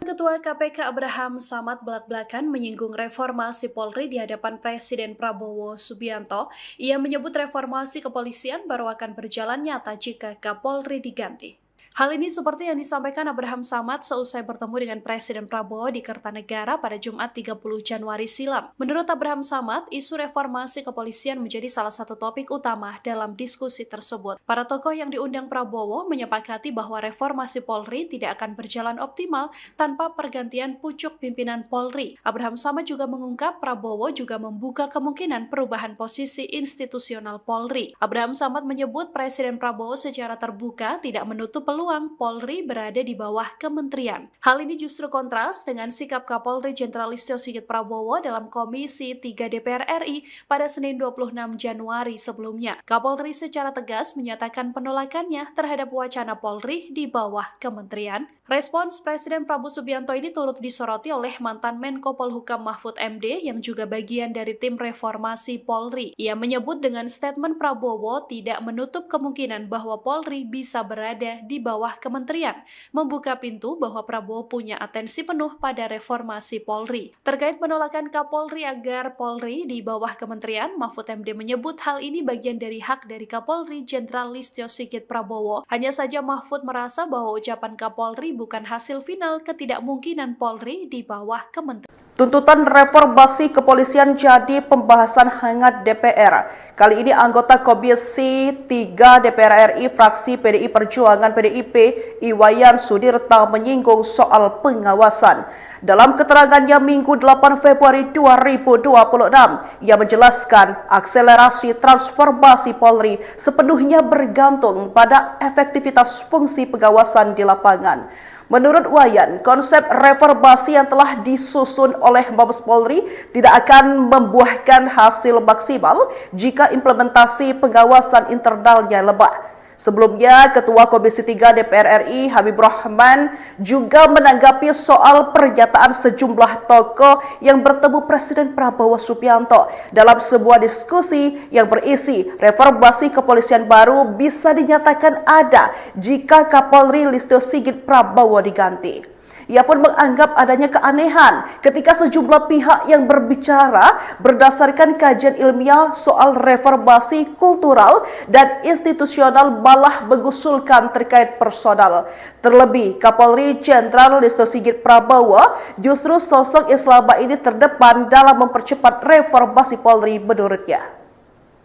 Ketua KPK Abraham Samad belak-belakan menyinggung reformasi Polri di hadapan Presiden Prabowo Subianto. Ia menyebut reformasi kepolisian baru akan berjalan nyata jika Kapolri diganti. Hal ini seperti yang disampaikan Abraham Samad seusai bertemu dengan Presiden Prabowo di Kertanegara pada Jumat 30 Januari silam. Menurut Abraham Samad, isu reformasi kepolisian menjadi salah satu topik utama dalam diskusi tersebut. Para tokoh yang diundang Prabowo menyepakati bahwa reformasi Polri tidak akan berjalan optimal tanpa pergantian pucuk pimpinan Polri. Abraham Samad juga mengungkap Prabowo juga membuka kemungkinan perubahan posisi institusional Polri. Abraham Samad menyebut Presiden Prabowo secara terbuka tidak menutup peluang Polri berada di bawah kementerian. Hal ini justru kontras dengan sikap Kapolri Jenderal Listio Sigit Prabowo dalam Komisi 3 DPR RI pada Senin 26 Januari sebelumnya. Kapolri secara tegas menyatakan penolakannya terhadap wacana Polri di bawah kementerian. Respons Presiden Prabowo Subianto ini turut disoroti oleh mantan Menko Polhukam Mahfud MD yang juga bagian dari tim reformasi Polri. Ia menyebut dengan statement Prabowo tidak menutup kemungkinan bahwa Polri bisa berada di bawah kementerian, membuka pintu bahwa Prabowo punya atensi penuh pada reformasi Polri. Terkait penolakan Kapolri agar Polri di bawah kementerian, Mahfud MD menyebut hal ini bagian dari hak dari Kapolri Jenderal Listio Sigit Prabowo. Hanya saja Mahfud merasa bahwa ucapan Kapolri bukan hasil final ketidakmungkinan Polri di bawah kementerian. Tuntutan reformasi kepolisian jadi pembahasan hangat DPR. Kali ini anggota Komisi 3 DPR RI fraksi PDI Perjuangan PDIP Iwayan Sudirta menyinggung soal pengawasan. Dalam keterangannya Minggu 8 Februari 2026, ia menjelaskan akselerasi transformasi Polri sepenuhnya bergantung pada efektivitas fungsi pengawasan di lapangan. Menurut Wayan, konsep reformasi yang telah disusun oleh Mabes Polri tidak akan membuahkan hasil maksimal jika implementasi pengawasan internalnya lemah. Sebelumnya, Ketua Komisi 3 DPR RI Habibur Rahman juga menanggapi soal pernyataan sejumlah tokoh yang bertemu Presiden Prabowo Subianto dalam sebuah diskusi yang berisi reformasi kepolisian baru bisa dinyatakan ada jika Kapolri Listio Sigit Prabowo diganti. Ia pun menganggap adanya keanehan ketika sejumlah pihak yang berbicara berdasarkan kajian ilmiah soal reformasi kultural dan institusional malah mengusulkan terkait personal. Terlebih, Kapolri Jenderal Listio Sigit Prabowo justru sosok yang selama ini terdepan dalam mempercepat reformasi Polri menurutnya.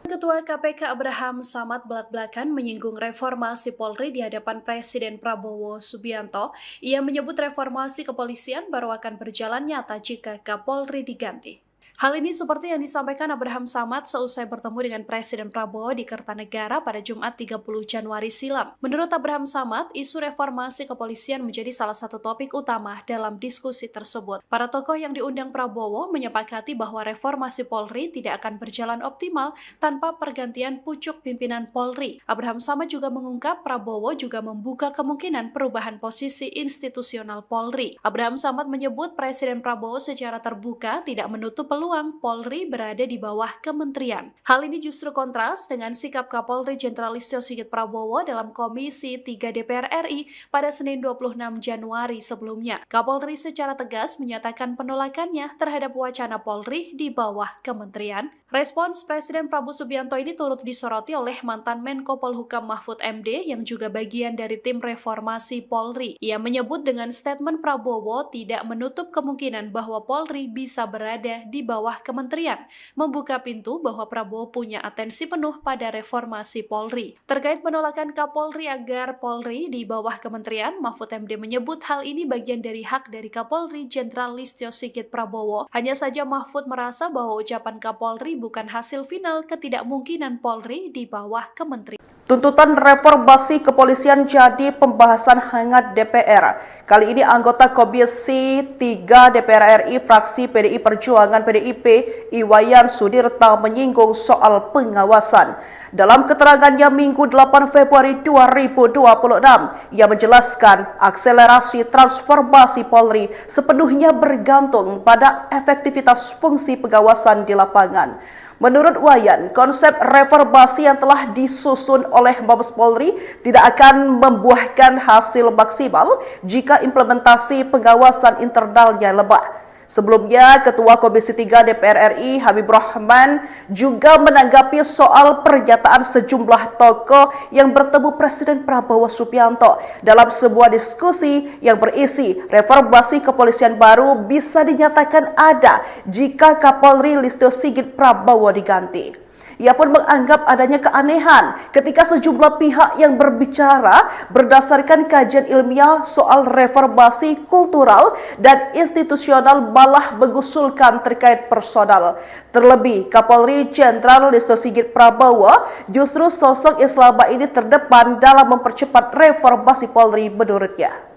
Ketua KPK Abraham Samad belak-belakan menyinggung reformasi Polri di hadapan Presiden Prabowo Subianto. Ia menyebut reformasi kepolisian baru akan berjalan nyata jika Kapolri diganti. Hal ini seperti yang disampaikan Abraham Samad seusai bertemu dengan Presiden Prabowo di Kertanegara pada Jumat 30 Januari silam. Menurut Abraham Samad, isu reformasi kepolisian menjadi salah satu topik utama dalam diskusi tersebut. Para tokoh yang diundang Prabowo menyepakati bahwa reformasi Polri tidak akan berjalan optimal tanpa pergantian pucuk pimpinan Polri. Abraham Samad juga mengungkap Prabowo juga membuka kemungkinan perubahan posisi institusional Polri. Abraham Samad menyebut Presiden Prabowo secara terbuka tidak menutup peluang Polri berada di bawah kementerian. Hal ini justru kontras dengan sikap Kapolri Jenderal Listio Sigit Prabowo dalam Komisi 3 DPR RI pada Senin 26 Januari sebelumnya. Kapolri secara tegas menyatakan penolakannya terhadap wacana Polri di bawah kementerian. Respons Presiden Prabowo Subianto ini turut disoroti oleh mantan Menko Polhukam Mahfud MD yang juga bagian dari tim reformasi Polri. Ia menyebut dengan statement Prabowo tidak menutup kemungkinan bahwa Polri bisa berada di bawah kementerian, membuka pintu bahwa Prabowo punya atensi penuh pada reformasi Polri. Terkait penolakan Kapolri agar Polri di bawah kementerian, Mahfud MD menyebut hal ini bagian dari hak dari Kapolri Jenderal Listio Sigit Prabowo. Hanya saja Mahfud merasa bahwa ucapan Kapolri bukan hasil final ketidakmungkinan Polri di bawah kementerian. Tuntutan reformasi kepolisian jadi pembahasan hangat DPR. Kali ini anggota Komisi 3 DPR RI fraksi PDI Perjuangan PDIP Iwayan Sudirta menyinggung soal pengawasan. Dalam keterangannya Minggu 8 Februari 2026, ia menjelaskan akselerasi transformasi Polri sepenuhnya bergantung pada efektivitas fungsi pengawasan di lapangan. Menurut Wayan, konsep reformasi yang telah disusun oleh Mabes Polri tidak akan membuahkan hasil maksimal jika implementasi pengawasan internalnya lemah. Sebelumnya, Ketua Komisi 3 DPR RI Habibur Rahman juga menanggapi soal pernyataan sejumlah tokoh yang bertemu Presiden Prabowo Subianto dalam sebuah diskusi yang berisi reformasi kepolisian baru bisa dinyatakan ada jika Kapolri Listio Sigit Prabowo diganti. Ia pun menganggap adanya keanehan ketika sejumlah pihak yang berbicara berdasarkan kajian ilmiah soal reformasi kultural dan institusional malah mengusulkan terkait personal. Terlebih, Kapolri Jenderal Listio Sigit Prabowo justru sosok yang selama ini terdepan dalam mempercepat reformasi Polri menurutnya.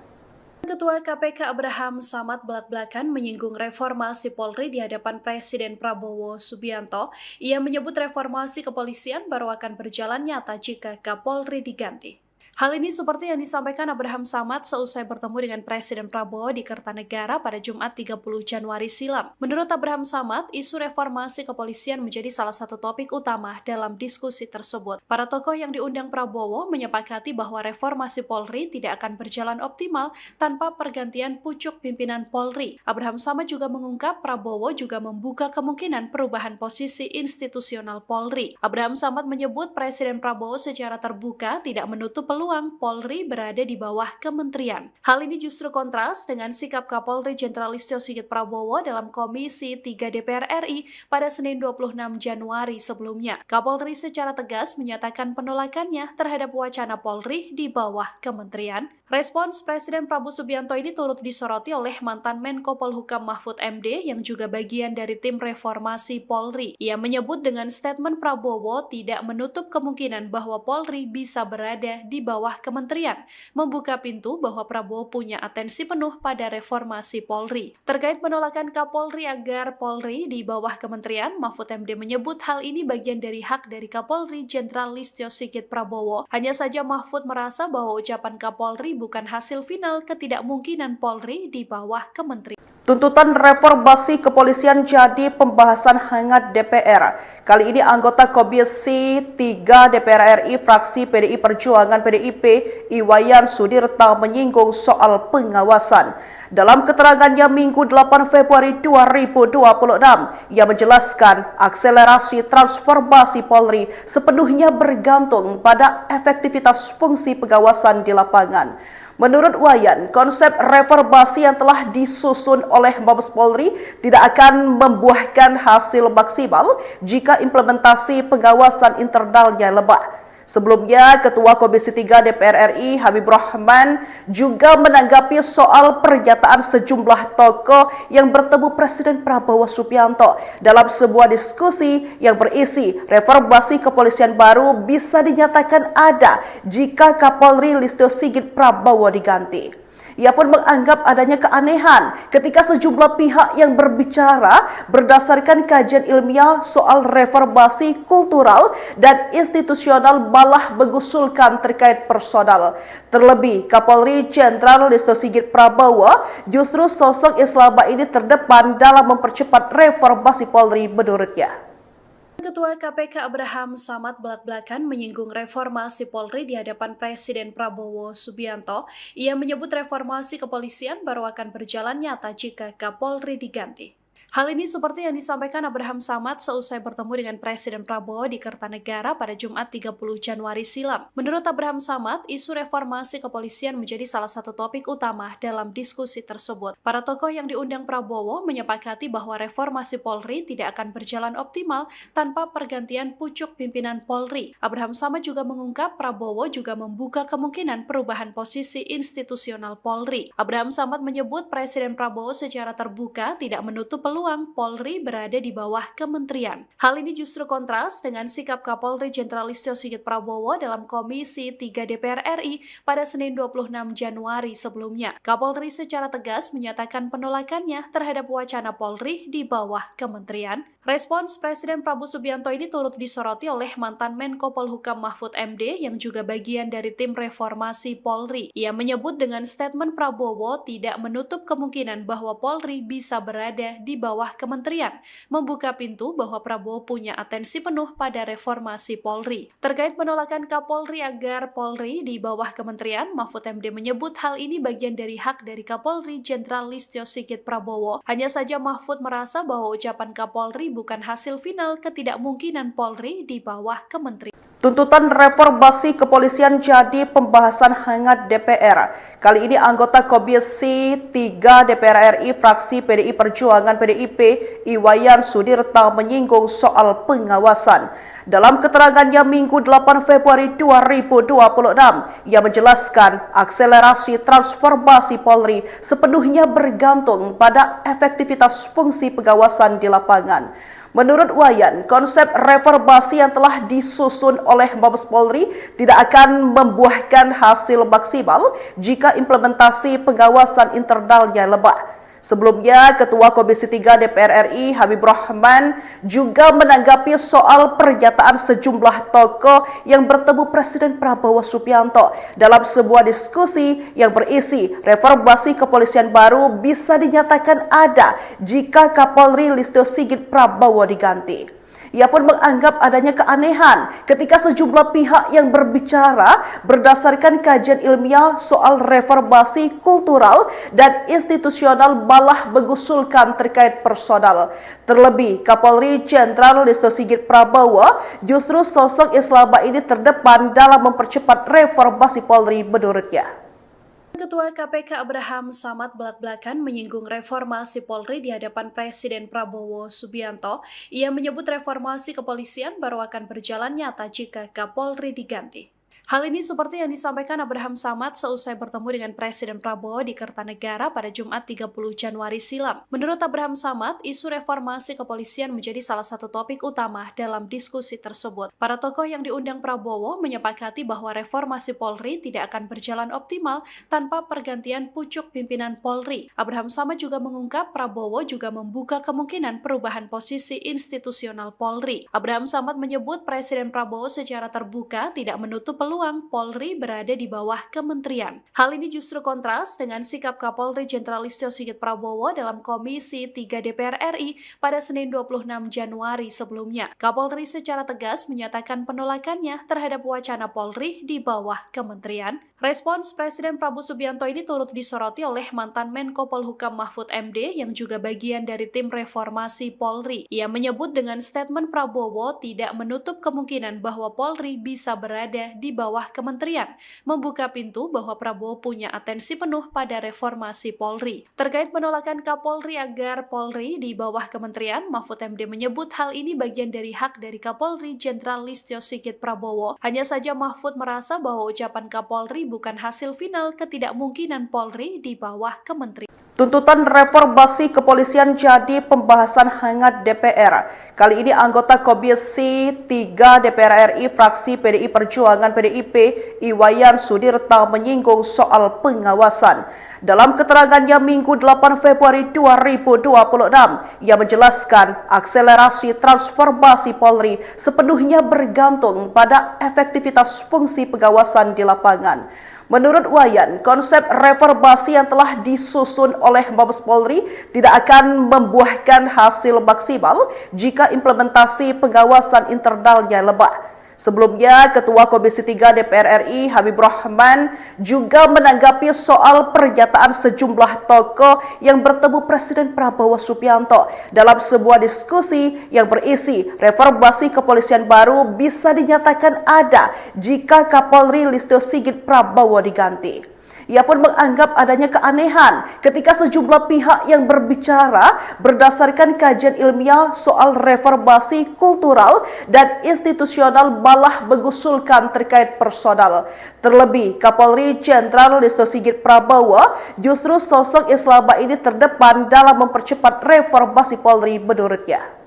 Ketua KPK Abraham Samad belak-belakan menyinggung reformasi Polri di hadapan Presiden Prabowo Subianto. Ia menyebut reformasi kepolisian baru akan berjalan nyata jika Kapolri diganti. Hal ini seperti yang disampaikan Abraham Samad seusai bertemu dengan Presiden Prabowo di Kertanegara pada Jumat 30 Januari silam. Menurut Abraham Samad, isu reformasi kepolisian menjadi salah satu topik utama dalam diskusi tersebut. Para tokoh yang diundang Prabowo menyepakati bahwa reformasi Polri tidak akan berjalan optimal tanpa pergantian pucuk pimpinan Polri. Abraham Samad juga mengungkap Prabowo juga membuka kemungkinan perubahan posisi institusional Polri. Abraham Samad menyebut Presiden Prabowo secara terbuka tidak menutup peluang Polri berada di bawah kementerian. Hal ini justru kontras dengan sikap Kapolri Jenderal Listio Sigit Prabowo dalam Komisi 3 DPR RI pada Senin 26 Januari sebelumnya. Kapolri secara tegas menyatakan penolakannya terhadap wacana Polri di bawah kementerian. Respons Presiden Prabowo Subianto ini turut disoroti oleh mantan Menko Polhukam Mahfud MD yang juga bagian dari tim reformasi Polri. Ia menyebut dengan statement Prabowo tidak menutup kemungkinan bahwa Polri bisa berada di bawah bawah kementerian, membuka pintu bahwa Prabowo punya atensi penuh pada reformasi Polri. Terkait penolakan Kapolri agar Polri di bawah kementerian, Mahfud MD menyebut hal ini bagian dari hak dari Kapolri Jenderal Listio Sigit Prabowo. Hanya saja Mahfud merasa bahwa ucapan Kapolri bukan hasil final ketidakmungkinan Polri di bawah kementerian. Tuntutan reformasi kepolisian jadi pembahasan hangat DPR. Kali ini anggota Komisi 3 DPR RI fraksi PDI Perjuangan PDIP Iwayan Sudirta menyinggung soal pengawasan. Dalam keterangannya Minggu 8 Februari 2026, ia menjelaskan akselerasi transformasi Polri sepenuhnya bergantung pada efektivitas fungsi pengawasan di lapangan. Menurut Wayan, konsep reformasi yang telah disusun oleh Mabes Polri tidak akan membuahkan hasil maksimal jika implementasi pengawasan internalnya lemah. Sebelumnya, Ketua Komisi 3 DPR RI Habibur Rahman juga menanggapi soal pernyataan sejumlah tokoh yang bertemu Presiden Prabowo Subianto dalam sebuah diskusi yang berisi reformasi kepolisian baru bisa dinyatakan ada jika Kapolri Listio Sigit Prabowo diganti. Ia pun menganggap adanya keanehan ketika sejumlah pihak yang berbicara berdasarkan kajian ilmiah soal reformasi kultural dan institusional malah mengusulkan terkait personal. Terlebih, Kapolri Jenderal Listio Sigit Prabowo justru sosok yang selama ini terdepan dalam mempercepat reformasi Polri menurutnya. Ketua KPK Abraham Samad belak-belakan menyinggung reformasi Polri di hadapan Presiden Prabowo Subianto. Ia menyebut reformasi kepolisian baru akan berjalan nyata jika Kapolri diganti. Hal ini seperti yang disampaikan Abraham Samad seusai bertemu dengan Presiden Prabowo di Kertanegara pada Jumat 30 Januari silam. Menurut Abraham Samad, isu reformasi kepolisian menjadi salah satu topik utama dalam diskusi tersebut. Para tokoh yang diundang Prabowo menyepakati bahwa reformasi Polri tidak akan berjalan optimal tanpa pergantian pucuk pimpinan Polri. Abraham Samad juga mengungkap Prabowo juga membuka kemungkinan perubahan posisi institusional Polri. Abraham Samad menyebut Presiden Prabowo secara terbuka tidak menutup peluang Polri berada di bawah kementerian. Hal ini justru kontras dengan sikap Kapolri Jenderal Listio Sigit Prabowo dalam Komisi 3 DPR RI pada Senin 26 Januari sebelumnya. Kapolri secara tegas menyatakan penolakannya terhadap wacana Polri di bawah kementerian. Respons Presiden Prabowo Subianto ini turut disoroti oleh mantan Menko Polhukam Mahfud MD yang juga bagian dari tim reformasi Polri. Ia menyebut dengan statement Prabowo tidak menutup kemungkinan bahwa Polri bisa berada di bawah kementerian, membuka pintu bahwa Prabowo punya atensi penuh pada reformasi Polri. Terkait penolakan Kapolri agar Polri di bawah kementerian, Mahfud MD menyebut hal ini bagian dari hak dari Kapolri Jenderal Listio Sigit Prabowo. Hanya saja Mahfud merasa bahwa ucapan Kapolri bukan hasil final ketidakmungkinan Polri di bawah kementerian. Tuntutan reformasi kepolisian jadi pembahasan hangat DPR. Kali ini anggota Komisi 3 DPR RI fraksi PDI Perjuangan PDIP Iwayan Sudirta menyinggung soal pengawasan. Dalam keterangannya Minggu 8 Februari 2026, ia menjelaskan akselerasi transformasi Polri sepenuhnya bergantung pada efektivitas fungsi pengawasan di lapangan. Menurut Wayan, konsep reformasi yang telah disusun oleh Mabes Polri tidak akan membuahkan hasil maksimal jika implementasi pengawasan internalnya lemah. Sebelumnya, Ketua Komisi 3 DPR RI Habibur Rahman juga menanggapi soal pernyataan sejumlah tokoh yang bertemu Presiden Prabowo Subianto dalam sebuah diskusi yang berisi reformasi kepolisian baru bisa dinyatakan ada jika Kapolri Listio Sigit Prabowo diganti. Ia pun menganggap adanya keanehan ketika sejumlah pihak yang berbicara berdasarkan kajian ilmiah soal reformasi kultural dan institusional malah mengusulkan terkait personal. Terlebih, Kapolri Jenderal Listio Sigit Prabowo justru sosok yang selama ini terdepan dalam mempercepat reformasi Polri menurutnya. Ketua KPK Abraham Samad belak-belakan menyinggung reformasi Polri di hadapan Presiden Prabowo Subianto. Ia menyebut reformasi kepolisian baru akan berjalan nyata jika Kapolri diganti. Hal ini seperti yang disampaikan Abraham Samad seusai bertemu dengan Presiden Prabowo di Kertanegara pada Jumat 30 Januari silam. Menurut Abraham Samad, isu reformasi kepolisian menjadi salah satu topik utama dalam diskusi tersebut. Para tokoh yang diundang Prabowo menyepakati bahwa reformasi Polri tidak akan berjalan optimal tanpa pergantian pucuk pimpinan Polri. Abraham Samad juga mengungkap Prabowo juga membuka kemungkinan perubahan posisi institusional Polri. Abraham Samad menyebut Presiden Prabowo secara terbuka tidak menutup peluang Polri berada di bawah kementerian. Hal ini justru kontras dengan sikap Kapolri Jenderal Listio Sigit Prabowo dalam Komisi 3 DPR RI pada Senin 26 Januari sebelumnya. Kapolri secara tegas menyatakan penolakannya terhadap wacana Polri di bawah kementerian. Respons Presiden Prabowo Subianto ini turut disoroti oleh mantan Menko Polhukam Mahfud MD yang juga bagian dari tim reformasi Polri. Ia menyebut dengan statement Prabowo tidak menutup kemungkinan bahwa Polri bisa berada di bawah kementerian, membuka pintu bahwa Prabowo punya atensi penuh pada reformasi Polri. Terkait penolakan Kapolri agar Polri di bawah kementerian, Mahfud MD menyebut hal ini bagian dari hak dari Kapolri Jenderal Listio Sigit Prabowo. Hanya saja Mahfud merasa bahwa ucapan Kapolri bukan hasil final ketidakmungkinan Polri di bawah kementerian. Tuntutan reformasi kepolisian jadi pembahasan hangat DPR. Kali ini anggota Komisi 3 DPR RI fraksi PDI Perjuangan PDIP Iwayan Sudirta menyinggung soal pengawasan. Dalam keterangannya Minggu 8 Februari 2026, ia menjelaskan akselerasi transformasi Polri sepenuhnya bergantung pada efektivitas fungsi pengawasan di lapangan. Menurut Wayan, konsep reformasi yang telah disusun oleh Mabes Polri tidak akan membuahkan hasil maksimal jika implementasi pengawasan internalnya lemah. Sebelumnya, Ketua Komisi 3 DPR RI Habibur Rahman juga menanggapi soal pernyataan sejumlah tokoh yang bertemu Presiden Prabowo Subianto dalam sebuah diskusi yang berisi reformasi kepolisian baru bisa dinyatakan ada jika Kapolri Listio Sigit Prabowo diganti. Ia pun menganggap adanya keanehan ketika sejumlah pihak yang berbicara berdasarkan kajian ilmiah soal reformasi kultural dan institusional malah mengusulkan terkait personal. Terlebih, Kapolri Jenderal Listio Sigit Prabowo justru sosok yang selama ini terdepan dalam mempercepat reformasi Polri menurutnya.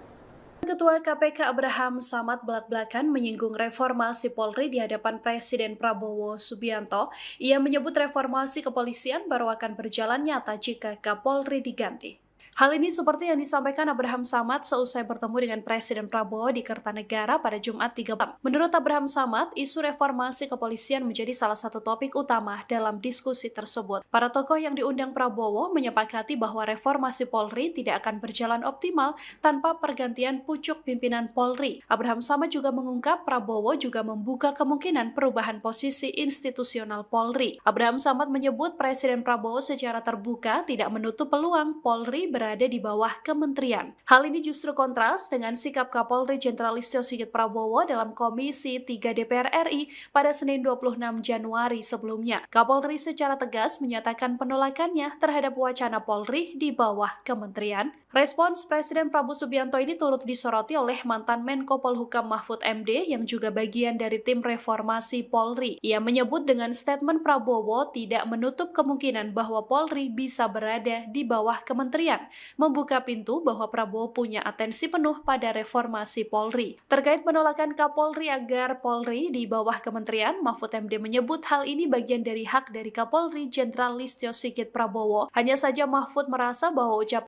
Ketua KPK Abraham Samad belak-belakan menyinggung reformasi Polri di hadapan Presiden Prabowo Subianto. Ia menyebut reformasi kepolisian baru akan berjalan nyata jika Kapolri diganti. Hal ini seperti yang disampaikan Abraham Samad seusai bertemu dengan Presiden Prabowo di Kertanegara pada Jumat 3 Maret. Menurut Abraham Samad, isu reformasi kepolisian menjadi salah satu topik utama dalam diskusi tersebut. Para tokoh yang diundang Prabowo menyepakati bahwa reformasi Polri tidak akan berjalan optimal tanpa pergantian pucuk pimpinan Polri. Abraham Samad juga mengungkap Prabowo juga membuka kemungkinan perubahan posisi institusional Polri. Abraham Samad menyebut Presiden Prabowo secara terbuka tidak menutup peluang Polri berada di bawah kementerian. Hal ini justru kontras dengan sikap Kapolri Jenderal Listio Sigit Prabowo dalam Komisi 3 DPR RI pada Senin 26 Januari sebelumnya. Kapolri secara tegas menyatakan penolakannya terhadap wacana Polri di bawah kementerian. Respons Presiden Prabowo Subianto ini turut disoroti oleh mantan Menko Polhukam Mahfud MD yang juga bagian dari tim reformasi Polri. Ia menyebut dengan statement Prabowo tidak menutup kemungkinan bahwa Polri bisa berada di bawah kementerian, membuka pintu bahwa Prabowo punya atensi penuh pada reformasi Polri. Terkait penolakan Kapolri agar Polri di bawah kementerian, Mahfud MD menyebut hal ini bagian dari hak dari Kapolri Jenderal Listio Sigit Prabowo. Hanya saja Mahfud merasa bahwa ucapan